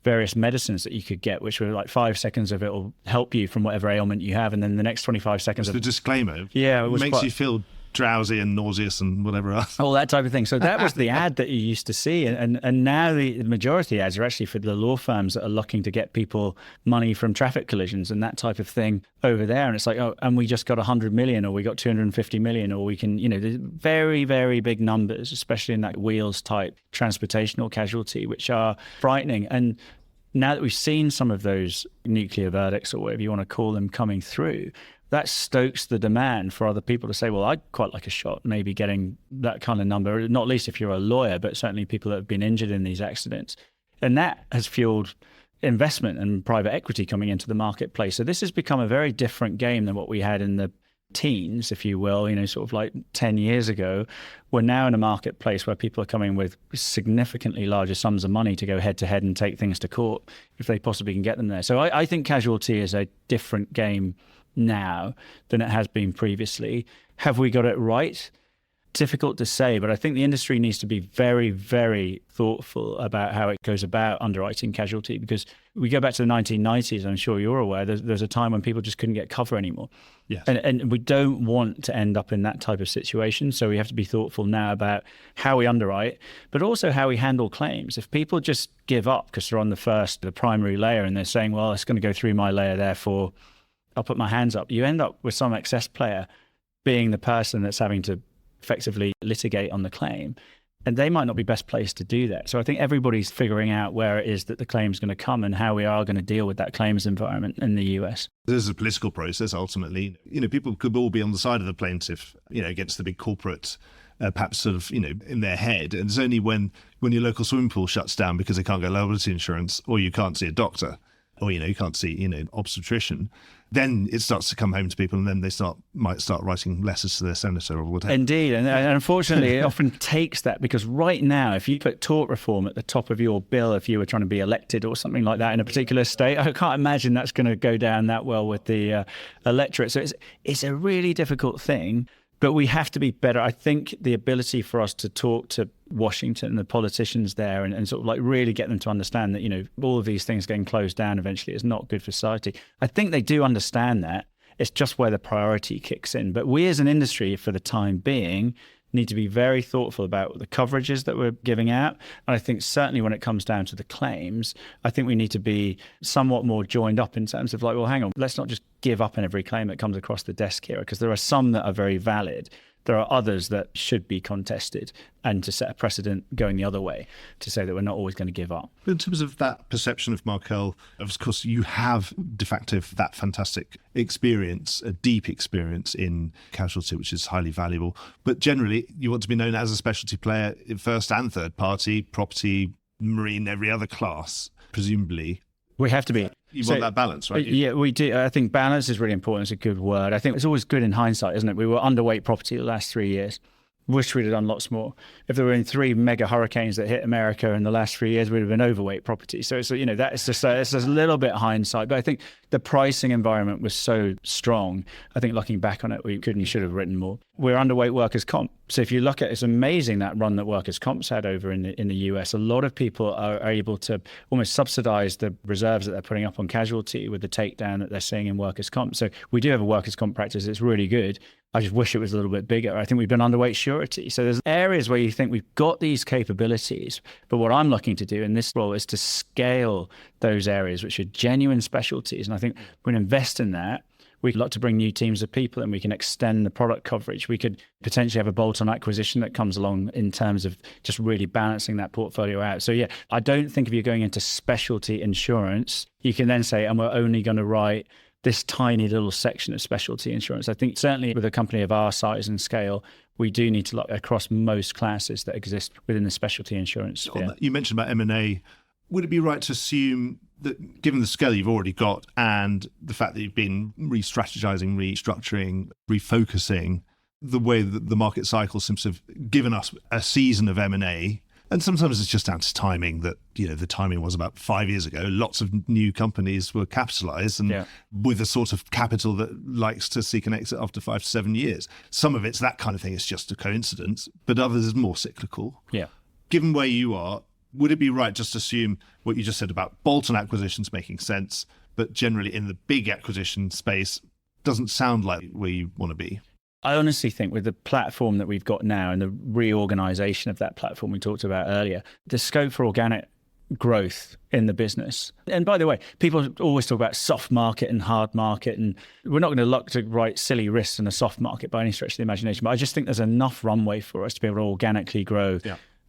various medicines that you could get, which were like 5 seconds of it will help you from whatever ailment you have, and then the next 25 seconds of the disclaimer. Yeah, it makes you feel drowsy and nauseous and whatever else. All that type of thing. So that was the ad that you used to see. And now the majority of ads are actually for the law firms that are looking to get people money from traffic collisions and that type of thing over there. And it's like, oh, and we just got 100 million, or we got 250 million, or we can, there's very, very big numbers, especially in that wheels type transportational casualty, which are frightening. And now that we've seen some of those nuclear verdicts, or whatever you want to call them, coming through, that stokes the demand for other people to say, well, I'd quite like a shot, maybe getting that kind of number, not least if you're a lawyer, but certainly people that have been injured in these accidents. And that has fueled investment and private equity coming into the marketplace. So this has become a very different game than what we had in the teens, if you will, sort of like 10 years ago. We're now in a marketplace where people are coming with significantly larger sums of money to go head to head and take things to court if they possibly can get them there. So I think casualty is a different game now than it has been previously. Have we got it right? Difficult to say, but I think the industry needs to be very, very thoughtful about how it goes about underwriting casualty, because we go back to the 1990s, I'm sure you're aware, there's a time when people just couldn't get cover anymore. Yes. And we don't want to end up in that type of situation. So we have to be thoughtful now about how we underwrite, but also how we handle claims. If people just give up because they're on the primary layer, and they're saying, well, it's going to go through my layer, therefore I'll put my hands up, you end up with some excess player being the person that's having to effectively litigate on the claim. And they might not be best placed to do that. So I think everybody's figuring out where it is that the claim's going to come and how we are going to deal with that claims environment in the US. This is a political process, ultimately. People could all be on the side of the plaintiff, against the big corporate, perhaps sort of, in their head. And it's only when your local swimming pool shuts down because they can't get liability insurance, or you can't see a doctor, or, you can't see, obstetrician, then it starts to come home to people, and then they might start writing letters to their senator or whatever. Indeed. And unfortunately, it often takes that, because right now, if you put tort reform at the top of your bill, if you were trying to be elected or something like that in a particular state, I can't imagine that's going to go down that well with the electorate. So it's a really difficult thing. But we have to be better. I think the ability for us to talk to Washington and the politicians there and sort of like really get them to understand that, all of these things getting closed down eventually is not good for society. I think they do understand that. It's just where the priority kicks in. But we as an industry, for the time being, need to be very thoughtful about the coverages that we're giving out. And I think certainly when it comes down to the claims, I think we need to be somewhat more joined up in terms of like, well, hang on, let's not just give up on every claim that comes across the desk here, because there are some that are very valid. There are others that should be contested, and to set a precedent going the other way to say that we're not always going to give up. But in terms of that perception of Markel, of course, you have de facto that fantastic experience, a deep experience in casualty, which is highly valuable. But generally, you want to be known as a specialty player in first and third party, property, marine, every other class, presumably. We have to be. You want that balance, right? Yeah, we do. I think balance is really important. It's a good word. I think it's always good in hindsight, isn't it? We were underweight property the last 3 years. Wish we'd have done lots more. If there were 3 mega hurricanes that hit America in the last 3 years, we'd have been overweight property. So it's, that is just it's a little bit hindsight. But I think the pricing environment was so strong. I think looking back on it, we could and should have written more. We're underweight workers' comp. So if you look at it's amazing that run that workers' comp's had over in the US. A lot of people are able to almost subsidize the reserves that they're putting up on casualty with the takedown that they're seeing in workers' comp. So we do have a workers' comp practice. It's really good. I just wish it was a little bit bigger. I think we've been underweight surety. So there's areas where you think we've got these capabilities, but what I'm looking to do in this role is to scale those areas which are genuine specialties. And I think we're going to invest in that. We'd like to bring new teams of people and we can extend the product coverage. We could potentially have a bolt-on acquisition that comes along in terms of just really balancing that portfolio out. So yeah, I don't think if you're going into specialty insurance, you can then say, and we're only going to write this tiny little section of specialty insurance. I think certainly with a company of our size and scale, we do need to look across most classes that exist within the specialty insurance sphere. You mentioned about M&A. Would it be right to assume that given the scale you've already got and the fact that you've been re-strategizing, restructuring, refocusing, the way that the market cycle seems to have given us a season of M&A, and sometimes it's just down to timing that, the timing was about 5 years ago. Lots of new companies were capitalized and with a sort of capital that likes to seek an exit after 5 to 7 years. Some of it's that kind of thing. It's just a coincidence, but others is more cyclical. Yeah. Given where you are, would it be right just to assume what you just said about bolt-on acquisitions making sense, but generally in the big acquisition space doesn't sound like where you want to be? I honestly think with the platform that we've got now and the reorganization of that platform we talked about earlier, the scope for organic growth in the business. And by the way, people always talk about soft market and hard market, and we're not going to look to write silly risks in a soft market by any stretch of the imagination. But I just think there's enough runway for us to be able to organically grow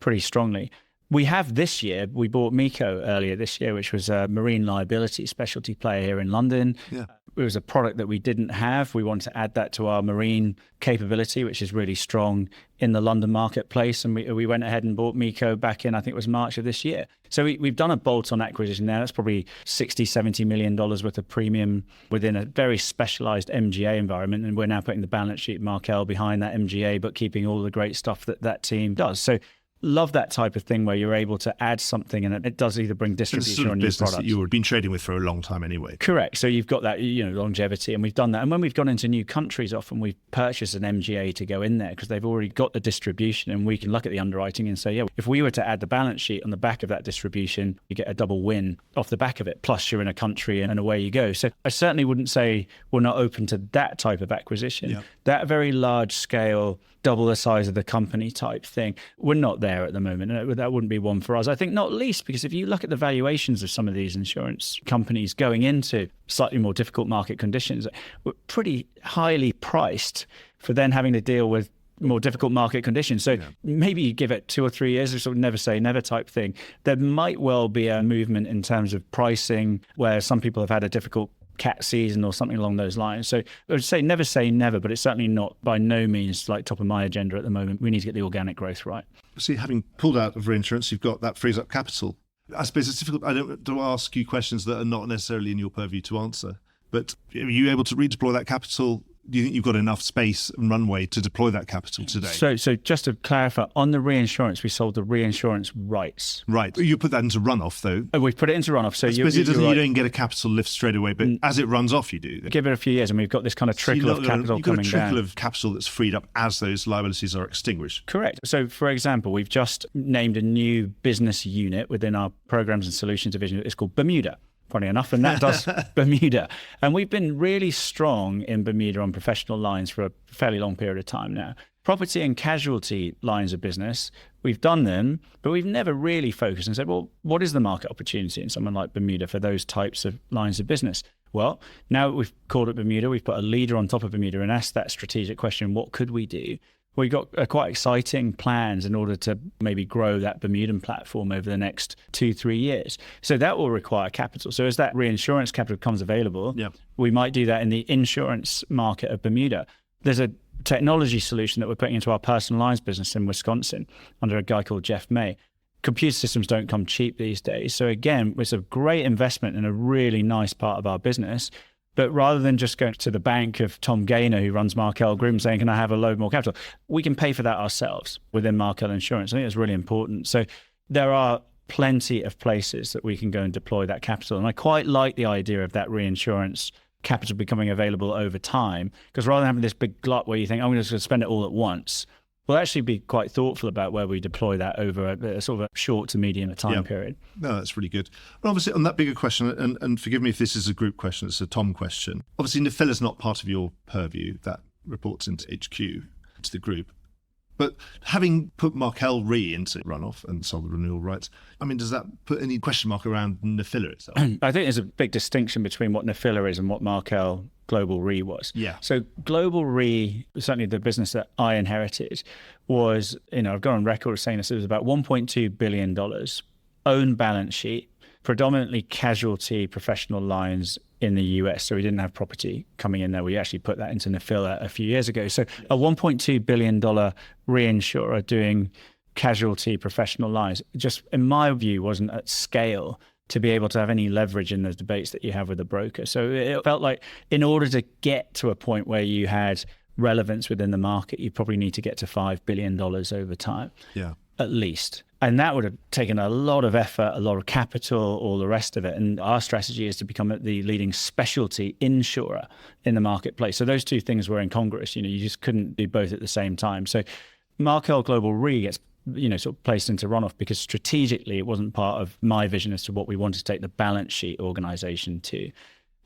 pretty strongly. We have this year, we bought MECO earlier this year, which was a marine liability specialty player here in London. Yeah. It was a product that we didn't have. We wanted to add that to our marine capability, which is really strong in the London marketplace. And we went ahead and bought MECO back in, I think it was March of this year. So we've done a bolt-on acquisition now. That's probably $60-70 million worth of premium within a very specialized MGA environment. And we're now putting the balance sheet Markel behind that MGA, but keeping all the great stuff that team does. So love that type of thing where you're able to add something and it does either bring distribution or new products. That you've been trading with for a long time anyway. Correct. So you've got that, longevity, and we've done that. And when we've gone into new countries, often we've purchased an MGA to go in there because they've already got the distribution, and we can look at the underwriting and say, if we were to add the balance sheet on the back of that distribution, you get a double win off the back of it. Plus you're in a country and away you go. So I certainly wouldn't say we're not open to that type of acquisition. Yeah. That very large scale, double the size of the company type thing, we're not there at the moment. That wouldn't be one for us. I think not least because if you look at the valuations of some of these insurance companies going into slightly more difficult market conditions, we're pretty highly priced for then having to deal with more difficult market conditions. So maybe you give it 2 or 3 years, or sort of never say never type thing. There might well be a movement in terms of pricing where some people have had a difficult cat season or something along those lines. So I would say never, but it's certainly not by no means like top of my agenda at the moment. We need to get the organic growth right. See, having pulled out of reinsurance, you've got that frees up capital. I suppose it's difficult. I don't want to ask you questions that are not necessarily in your purview to answer, but are you able to redeploy that capital? Do you think you've got enough space and runway to deploy that capital today? So just to clarify, on the reinsurance, we sold the reinsurance rights. Right. You put that into runoff, though. Oh, we've put it into runoff. So you don't get a capital lift straight away, but as it runs off, you do. Give it a few years, and we've got this kind of trickle of capital coming down. You've got a trickle of capital that's freed up as those liabilities are extinguished. Correct. So, for example, we've just named a new business unit within our Programs and Solutions division. It's called Bermuda. Funny enough, and that does Bermuda. And we've been really strong in Bermuda on professional lines for a fairly long period of time now. Property and casualty lines of business, we've done them, but we've never really focused and said, well, what is the market opportunity in someone like Bermuda for those types of lines of business? Well, now we've called it Bermuda, we've put a leader on top of Bermuda and asked that strategic question, what could we do? We've got quite exciting plans in order to maybe grow that Bermudan platform over the next 2-3 years. So that will require capital. So as that reinsurance capital becomes available, we might do that in the insurance market of Bermuda. There's a technology solution that we're putting into our personal lines business in Wisconsin under a guy called Jeff May. Computer systems don't come cheap these days. So again, it's a great investment in a really nice part of our business. But rather than just going to the bank of Tom Gaynor, who runs Markel Group, and saying, can I have a load more capital? We can pay for that ourselves within Markel Insurance. I think it's really important. So there are plenty of places that we can go and deploy that capital. And I quite like the idea of that reinsurance capital becoming available over time, because rather than having this big glut where you think, I'm just going to spend it all at once, we'll actually be quite thoughtful about where we deploy that over a sort of a short to medium time period. No, that's really good. But obviously, on that bigger question, and forgive me if this is a group question, it's a Tom question. Obviously, Nefilla's not part of your purview. That reports into HQ, to the group. But having put Markel Re into runoff and sold the renewal rights, I mean, does that put any question mark around Nefilla itself? I think there's a big distinction between what Nefilla is and what Markel Global Re was. Yeah. So Global Re, certainly the business that I inherited, was, I've gone on record as saying this, it was about $1.2 billion, own balance sheet, predominantly casualty professional lines in the US. So we didn't have property coming in there. We actually put that into Nefilla a few years ago. So a $1.2 billion reinsurer doing casualty professional lines, just in my view, wasn't at scale to be able to have any leverage in those debates that you have with a broker. So it felt like in order to get to a point where you had relevance within the market, you probably need to get to $5 billion over time, at least. And that would have taken a lot of effort, a lot of capital, all the rest of it. And our strategy is to become the leading specialty insurer in the marketplace. So those two things were incongruous. You just couldn't do both at the same time. So Markel Global Re gets sort of placed into runoff because strategically it wasn't part of my vision as to what we wanted to take the balance sheet organization to.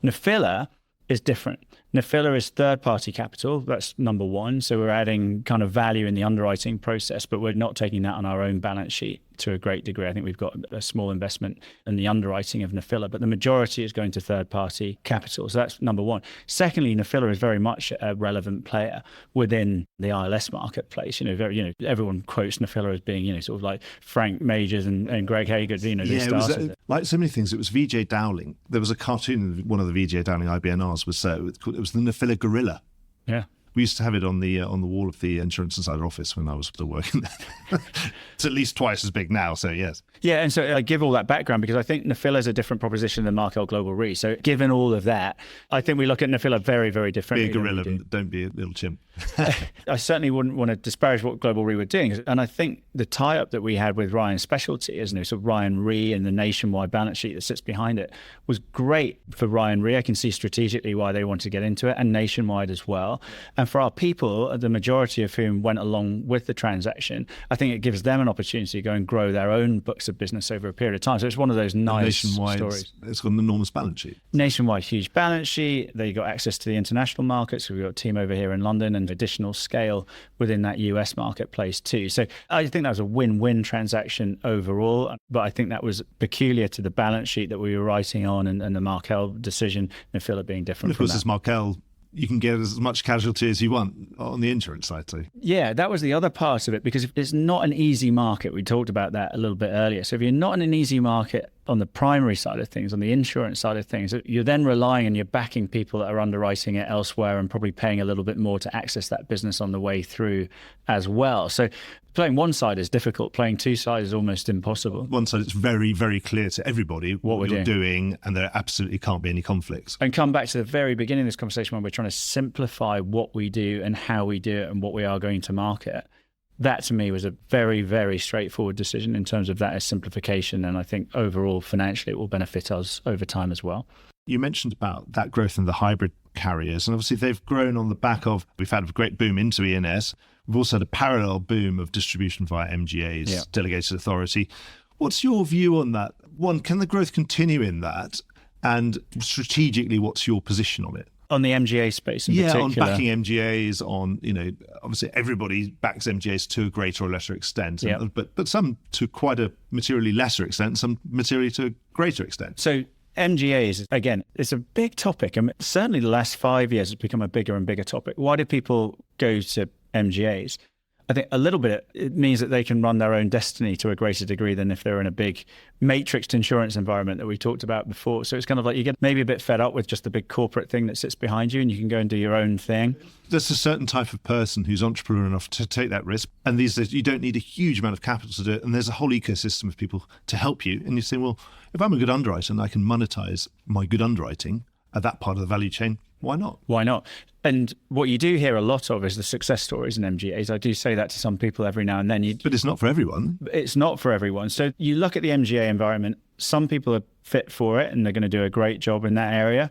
Nefilla is different. Nefilla is third-party capital. That's number one. So we're adding kind of value in the underwriting process, but we're not taking that on our own balance sheet to a great degree. I think we've got a small investment in the underwriting of Nefilla, but the majority is going to third-party capital. So that's number one. Secondly, Nefilla is very much a relevant player within the ILS marketplace. Everyone quotes Nefilla as being, sort of like Frank Majors and Greg Hager. They started it. Like so many things, it was VJ Dowling. There was a cartoon, one of the VJ Dowling IBNRs it was the Nefilla Gorilla. Yeah. We used to have it on the wall of the Insurance Insider office when I was still working there. It's at least twice as big now, so yes. Yeah, and so I give all that background because I think Nefilla is a different proposition than Markel Global Re. So given all of that, I think we look at Nefilla very, very differently. Be a gorilla, don't be a little chimp. I certainly wouldn't want to disparage what Global Re were doing. And I think the tie-up that we had with Ryan Specialty, isn't it? So Ryan Re and the nationwide balance sheet that sits behind it was great for Ryan Re. I can see strategically why they want to get into it, and nationwide as well. And for our people, the majority of whom went along with the transaction, I think it gives them an opportunity to go and grow their own books of business over a period of time. So it's one of those nice nationwide stories. It's got an enormous balance sheet. Nationwide, huge balance sheet. They got access to the international markets. We've got a team over here in London and additional scale within that US marketplace too. So I think that was a win-win transaction overall, but I think that was peculiar to the balance sheet that we were writing on and the Markel decision, Nefilla being different. And of course, as Markel, you can get as much casualty as you want on the insurance side too. Yeah, that was the other part of it, because it's not an easy market. We talked about that a little bit earlier. So if you're not in an easy market on the primary side of things, on the insurance side of things, you're then relying and you're backing people that are underwriting it elsewhere and probably paying a little bit more to access that business on the way through as well. So playing one side is difficult. Playing two sides is almost impossible. One side, it's very, very clear to everybody what you're doing, and there absolutely can't be any conflicts. And come back to the very beginning of this conversation when we're trying to simplify what we do and how we do it and what we are going to market. That to me was a very, very straightforward decision in terms of that as simplification. And I think overall, financially, it will benefit us over time as well. You mentioned about that growth in the hybrid carriers, and obviously they've grown on the back of, we've had a great boom into E&S. We've also had a parallel boom of distribution via MGAs, delegated authority. What's your view on that? One, can the growth continue in that? And strategically, what's your position on it? On the MGA space in particular? On backing MGAs, on, obviously everybody backs MGAs to a greater or lesser extent, but some to quite a materially lesser extent, some materially to a greater extent. So MGAs, again, it's a big topic, and certainly the last 5 years it's become a bigger and bigger topic. Why do people go to MGAs? I think a little bit it means that they can run their own destiny to a greater degree than if they're in a big matrixed insurance environment that we talked about before. So it's kind of like you get maybe a bit fed up with just the big corporate thing that sits behind you, and you can go and do your own thing. There's a certain type of person who's entrepreneur enough to take that risk, and these days you don't need a huge amount of capital to do it, and there's a whole ecosystem of people to help you. And you say, well, if I'm a good underwriter and I can monetize my good underwriting, at that part of the value chain, why not? Why not? And what you do hear a lot of is the success stories in MGAs. I do say that to some people every now and then. But it's not for everyone. It's not for everyone. So you look at the MGA environment, some people are fit for it and they're going to do a great job in that area.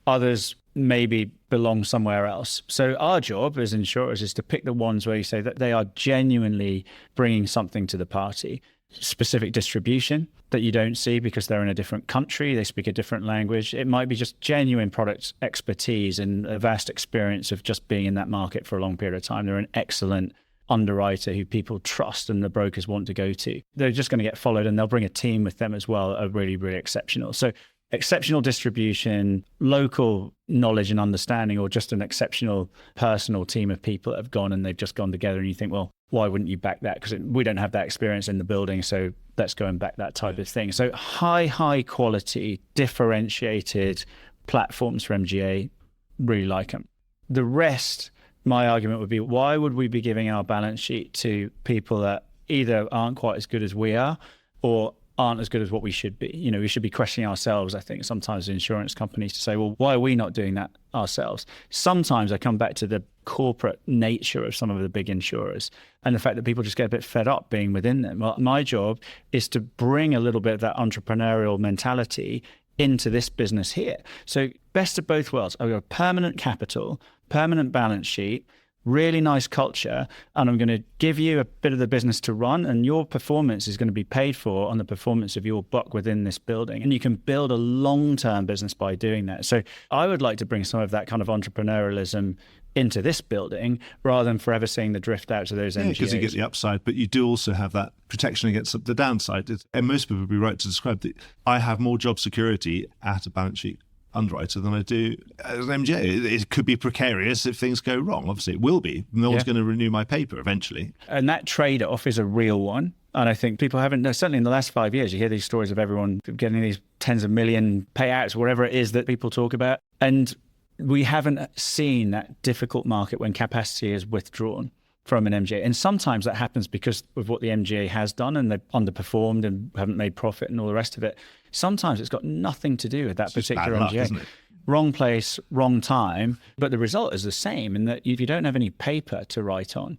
Others maybe belong somewhere else. So our job as insurers is to pick the ones where you say that they are genuinely bringing something to the party. Specific distribution that you don't see because they're in a different country, they speak a different language. It might be just genuine product expertise and a vast experience of just being in that market for a long period of time. They're an excellent underwriter who people trust and the brokers want to go to. They're just going to get followed, and they'll bring a team with them as well, are really, really exceptional. So exceptional distribution, local knowledge and understanding, or just an exceptional personal team of people that have gone and they've just gone together, and you think, well, why wouldn't you back that? Because we don't have that experience in the building, so let's go and back that type of thing. So high quality, differentiated platforms for MGA, really like them. The rest, my argument would be, why would we be giving our balance sheet to people that either aren't quite as good as we are or aren't as good as what we should be? You know, we should be questioning ourselves, I think, sometimes as insurance companies to say, well, why are we not doing that ourselves? Sometimes I come back to the corporate nature of some of the big insurers and the fact that people just get a bit fed up being within them. Well, my job is to bring a little bit of that entrepreneurial mentality into this business here. So best of both worlds. I've got permanent capital, permanent balance sheet, really nice culture, and I'm going to give you a bit of the business to run, and your performance is going to be paid for on the performance of your book within this building. And you can build a long-term business by doing that. So I would like to bring some of that kind of entrepreneurialism into this building rather than forever seeing the drift out to those MGAs. Because you get the upside, but you do also have that protection against the downside. And most people would be right to describe that I have more job security at a balance sheet underwriter than I do as an MGA. It could be precarious if things go wrong. Obviously, it will be. No one's going to renew my paper eventually. And that trade-off is a real one. And I think people haven't, certainly in the last 5 years, you hear these stories of everyone getting these tens of million payouts, whatever it is that people talk about. And we haven't seen that difficult market when capacity is withdrawn from an MGA. And sometimes that happens because of what the MGA has done and they've underperformed and haven't made profit and all the rest of it. Sometimes it's got nothing to do with that particular MGA. Isn't it? Wrong place, wrong time. But the result is the same in that if you don't have any paper to write on,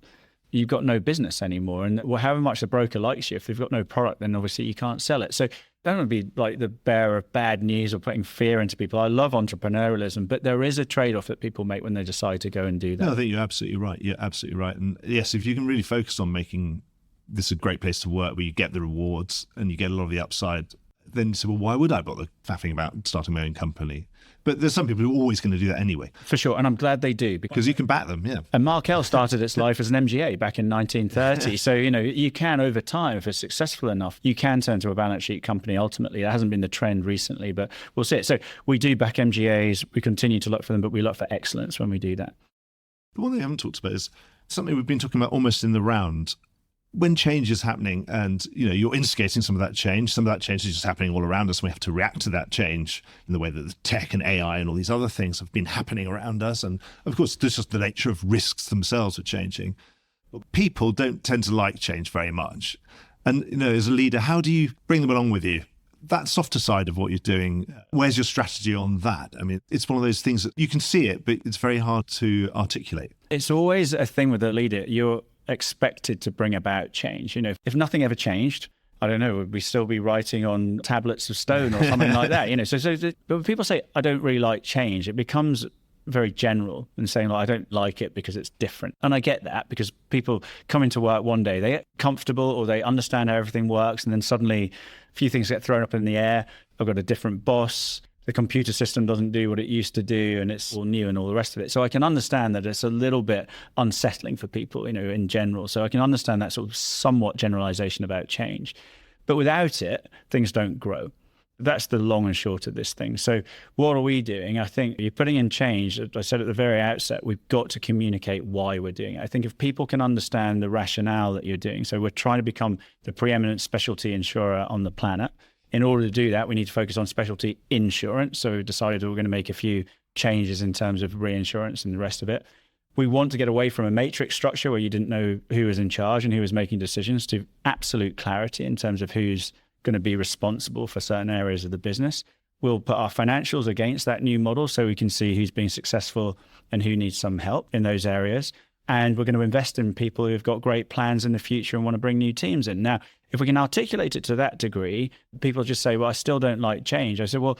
you've got no business anymore. And however much the broker likes you, if they've got no product, then obviously you can't sell it. So don't want to be like the bearer of bad news or putting fear into people. I love entrepreneurialism, but there is a trade-off that people make when they decide to go and do that. No, I think you're absolutely right. You're absolutely right. And yes, if you can really focus on making this a great place to work where you get the rewards and you get a lot of the upside, then you say, well, why would I bother faffing about starting my own company? But there's some people who are always going to do that anyway. For sure. And I'm glad they do. Because you can back them, yeah. And Markel started its life as an MGA back in 1930. So, you know, you can over time, if it's successful enough, you can turn to a balance sheet company ultimately. That hasn't been the trend recently, but we'll see it. So we do back MGAs. We continue to look for them, but we look for excellence when we do that. But one thing I haven't talked about is something we've been talking about almost in the round. When change is happening and, you know, you're instigating some of that change is just happening all around us. And we have to react to that change in the way that the tech and AI and all these other things have been happening around us. And of course, there's just the nature of risks themselves are changing. But people don't tend to like change very much. And, you know, as a leader, how do you bring them along with you? That softer side of what you're doing, where's your strategy on that? I mean, it's one of those things that you can see it, but it's very hard to articulate. It's always a thing with a leader. You're expected to bring about change. You know, if nothing ever changed, I don't know, would we still be writing on tablets of stone or something like that? You know, but when people say, I don't really like change, it becomes very general and saying, like, I don't like it because it's different. And I get that because people come into work one day, they get comfortable or they understand how everything works. And then suddenly a few things get thrown up in the air. I've got a different boss. The computer system doesn't do what it used to do and it's all new and all the rest of it. So I can understand that it's a little bit unsettling for people, you know, in general. So I can understand that sort of somewhat generalization about change. But without it, things don't grow. That's the long and short of this thing. So what are we doing? I think you're putting in change. As I said at the very outset, we've got to communicate why we're doing it. I think if people can understand the rationale that you're doing, so we're trying to become the preeminent specialty insurer on the planet. In order to do that, we need to focus on specialty insurance. So we decided we're going to make a few changes in terms of reinsurance and the rest of it. We want to get away from a matrix structure where you didn't know who was in charge and who was making decisions to absolute clarity in terms of who's going to be responsible for certain areas of the business. We'll put our financials against that new model so we can see who's being successful and who needs some help in those areas. And we're going to invest in people who've got great plans in the future and want to bring new teams in. Now, if we can articulate it to that degree, people just say, well, I still don't like change. I said, well,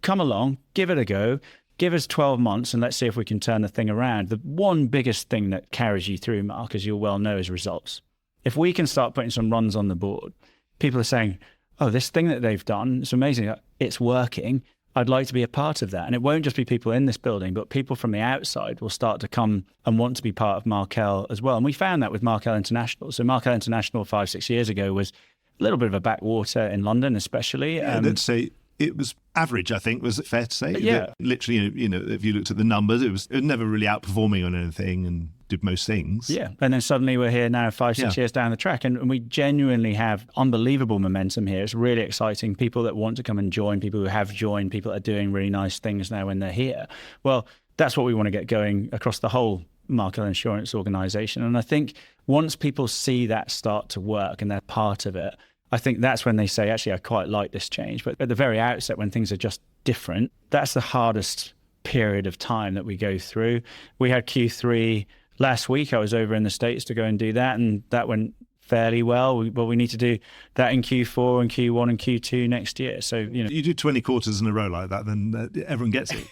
come along, give it a go. Give us 12 months and let's see if we can turn the thing around. The one biggest thing that carries you through, Mark, as you'll well know, is results. If we can start putting some runs on the board, people are saying, oh, this thing that they've done, it's amazing. It's working. I'd like to be a part of that. And it won't just be people in this building, but people from the outside will start to come and want to be part of Markel as well. And we found that with Markel International. So Markel International 5-6 years ago was a little bit of a backwater in London, especially. Yeah, let's say it was average, I think. Was it fair to say? Yeah. That literally, if you looked at the numbers, it was never really outperforming on anything and did most things. Yeah. And then suddenly we're here now 5-6 years down the track and we genuinely have unbelievable momentum here. It's really exciting. People that want to come and join, people who have joined, people that are doing really nice things now when they're here. Well, that's what we want to get going across the whole Markel Insurance organization. And I think once people see that start to work and they're part of it, I think that's when they say, actually, I quite like this change. But at the very outset, when things are just different, that's the hardest period of time that we go through. We had Q3 last week. I was over in the States to go and do that, and that went fairly well. We need to do that in Q4 and Q1 and Q2 next year. So, you do 20 quarters in a row like that, then everyone gets it.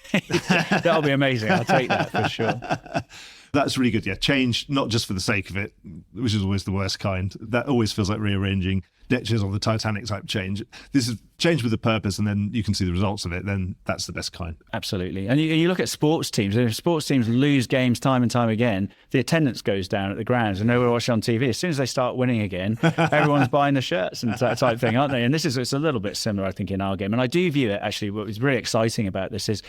That'll be amazing. I'll take that for sure. That's really good. Yeah, change, not just for the sake of it, which is always the worst kind. That always feels like rearranging ditches on the Titanic type change. This is change with a purpose, and then you can see the results of it. Then that's the best kind. Absolutely. And you look at sports teams, and if sports teams lose games time and time again, the attendance goes down at the grounds and nobody watches on TV. As soon as they start winning again, everyone's buying the shirts and that type thing, aren't they? And it's a little bit similar, I think, in our game. And I do view it, actually, what was really exciting about this is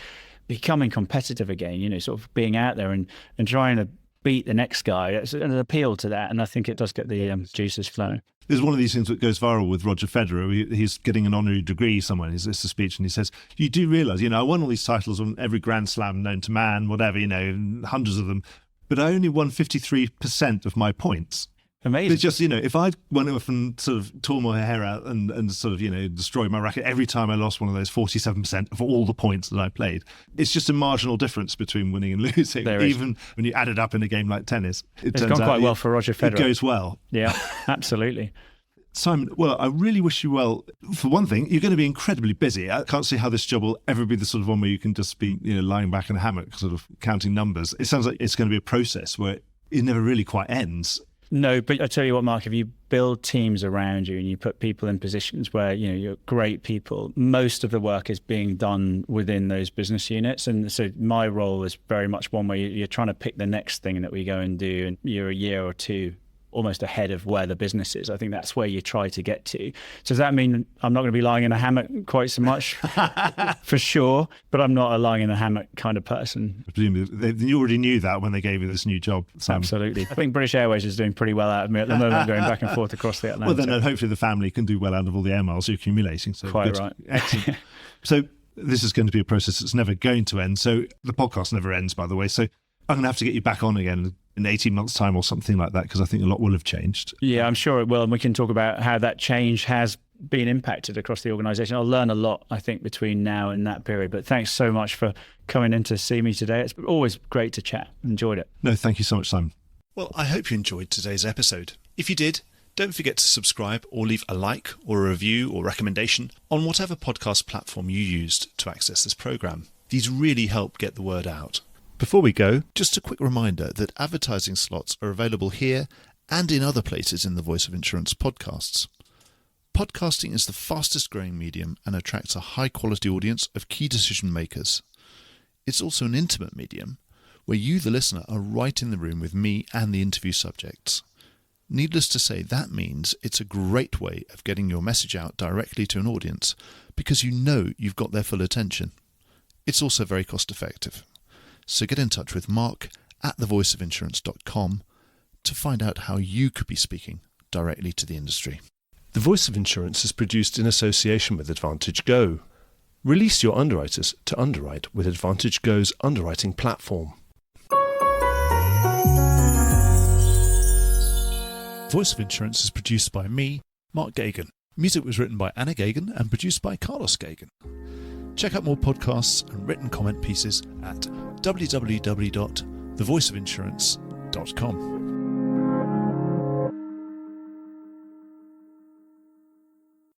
becoming competitive again, sort of being out there and trying to beat the next guy. It's an appeal to that, and I think it does get the juices flowing. There's one of these things that goes viral with Roger Federer. He's getting an honorary degree somewhere. It's a speech, and he says, you do realise, I won all these titles on every Grand Slam known to man, whatever, hundreds of them, but I only won 53% of my points. Amazing. It's just, if I went off and sort of tore my hair out and sort of, destroyed my racket every time I lost one of those 47% of all the points that I played, it's just a marginal difference between winning and losing. Even when you add it up in a game like tennis, it's gone quite well for Roger Federer. It goes well. Yeah, absolutely. Simon, well, I really wish you well. For one thing, you're going to be incredibly busy. I can't see how this job will ever be the sort of one where you can just be, lying back in a hammock, sort of counting numbers. It sounds like it's going to be a process where it never really quite ends. No, but I tell you what, Mark, if you build teams around you and you put people in positions where, you're great people, most of the work is being done within those business units. And so my role is very much one where you're trying to pick the next thing that we go and do, and you're a year or two almost ahead of where the business is. I think that's where you try to get to. So does that mean I'm not going to be lying in a hammock quite so much? For sure. But I'm not a lying in a hammock kind of person. Presumably, you already knew that when they gave you this new job, Sam. Absolutely. I think British Airways is doing pretty well out of me at the moment, going back and forth across the Atlantic. Well, then hopefully the family can do well out of all the air miles you're accumulating. So quite good. Right. Excellent. So this is going to be a process that's never going to end. So the podcast never ends, by the way. So I'm going to have to get you back on again in 18 months' time or something like that, because I think a lot will have changed. Yeah, I'm sure it will. And we can talk about how that change has been impacted across the organisation. I'll learn a lot, I think, between now and that period. But thanks so much for coming in to see me today. It's always great to chat. Enjoyed it. No, thank you so much, Simon. Well, I hope you enjoyed today's episode. If you did, don't forget to subscribe or leave a like or a review or recommendation on whatever podcast platform you used to access this programme. These really help get the word out. Before we go, just a quick reminder that advertising slots are available here and in other places in the Voice of Insurance podcasts. Podcasting is the fastest growing medium and attracts a high quality audience of key decision makers. It's also an intimate medium where you, the listener, are right in the room with me and the interview subjects. Needless to say, that means it's a great way of getting your message out directly to an audience because you know you've got their full attention. It's also very cost effective. So get in touch with Mark at thevoiceofinsurance.com to find out how you could be speaking directly to the industry. The Voice of Insurance is produced in association with Advantage Go. Release your underwriters to underwrite with Advantage Go's underwriting platform. Voice of Insurance is produced by me, Mark Gagan. Music was written by Anna Gagan and produced by Carlos Gagan. Check out more podcasts and written comment pieces at www.thevoiceofinsurance.com.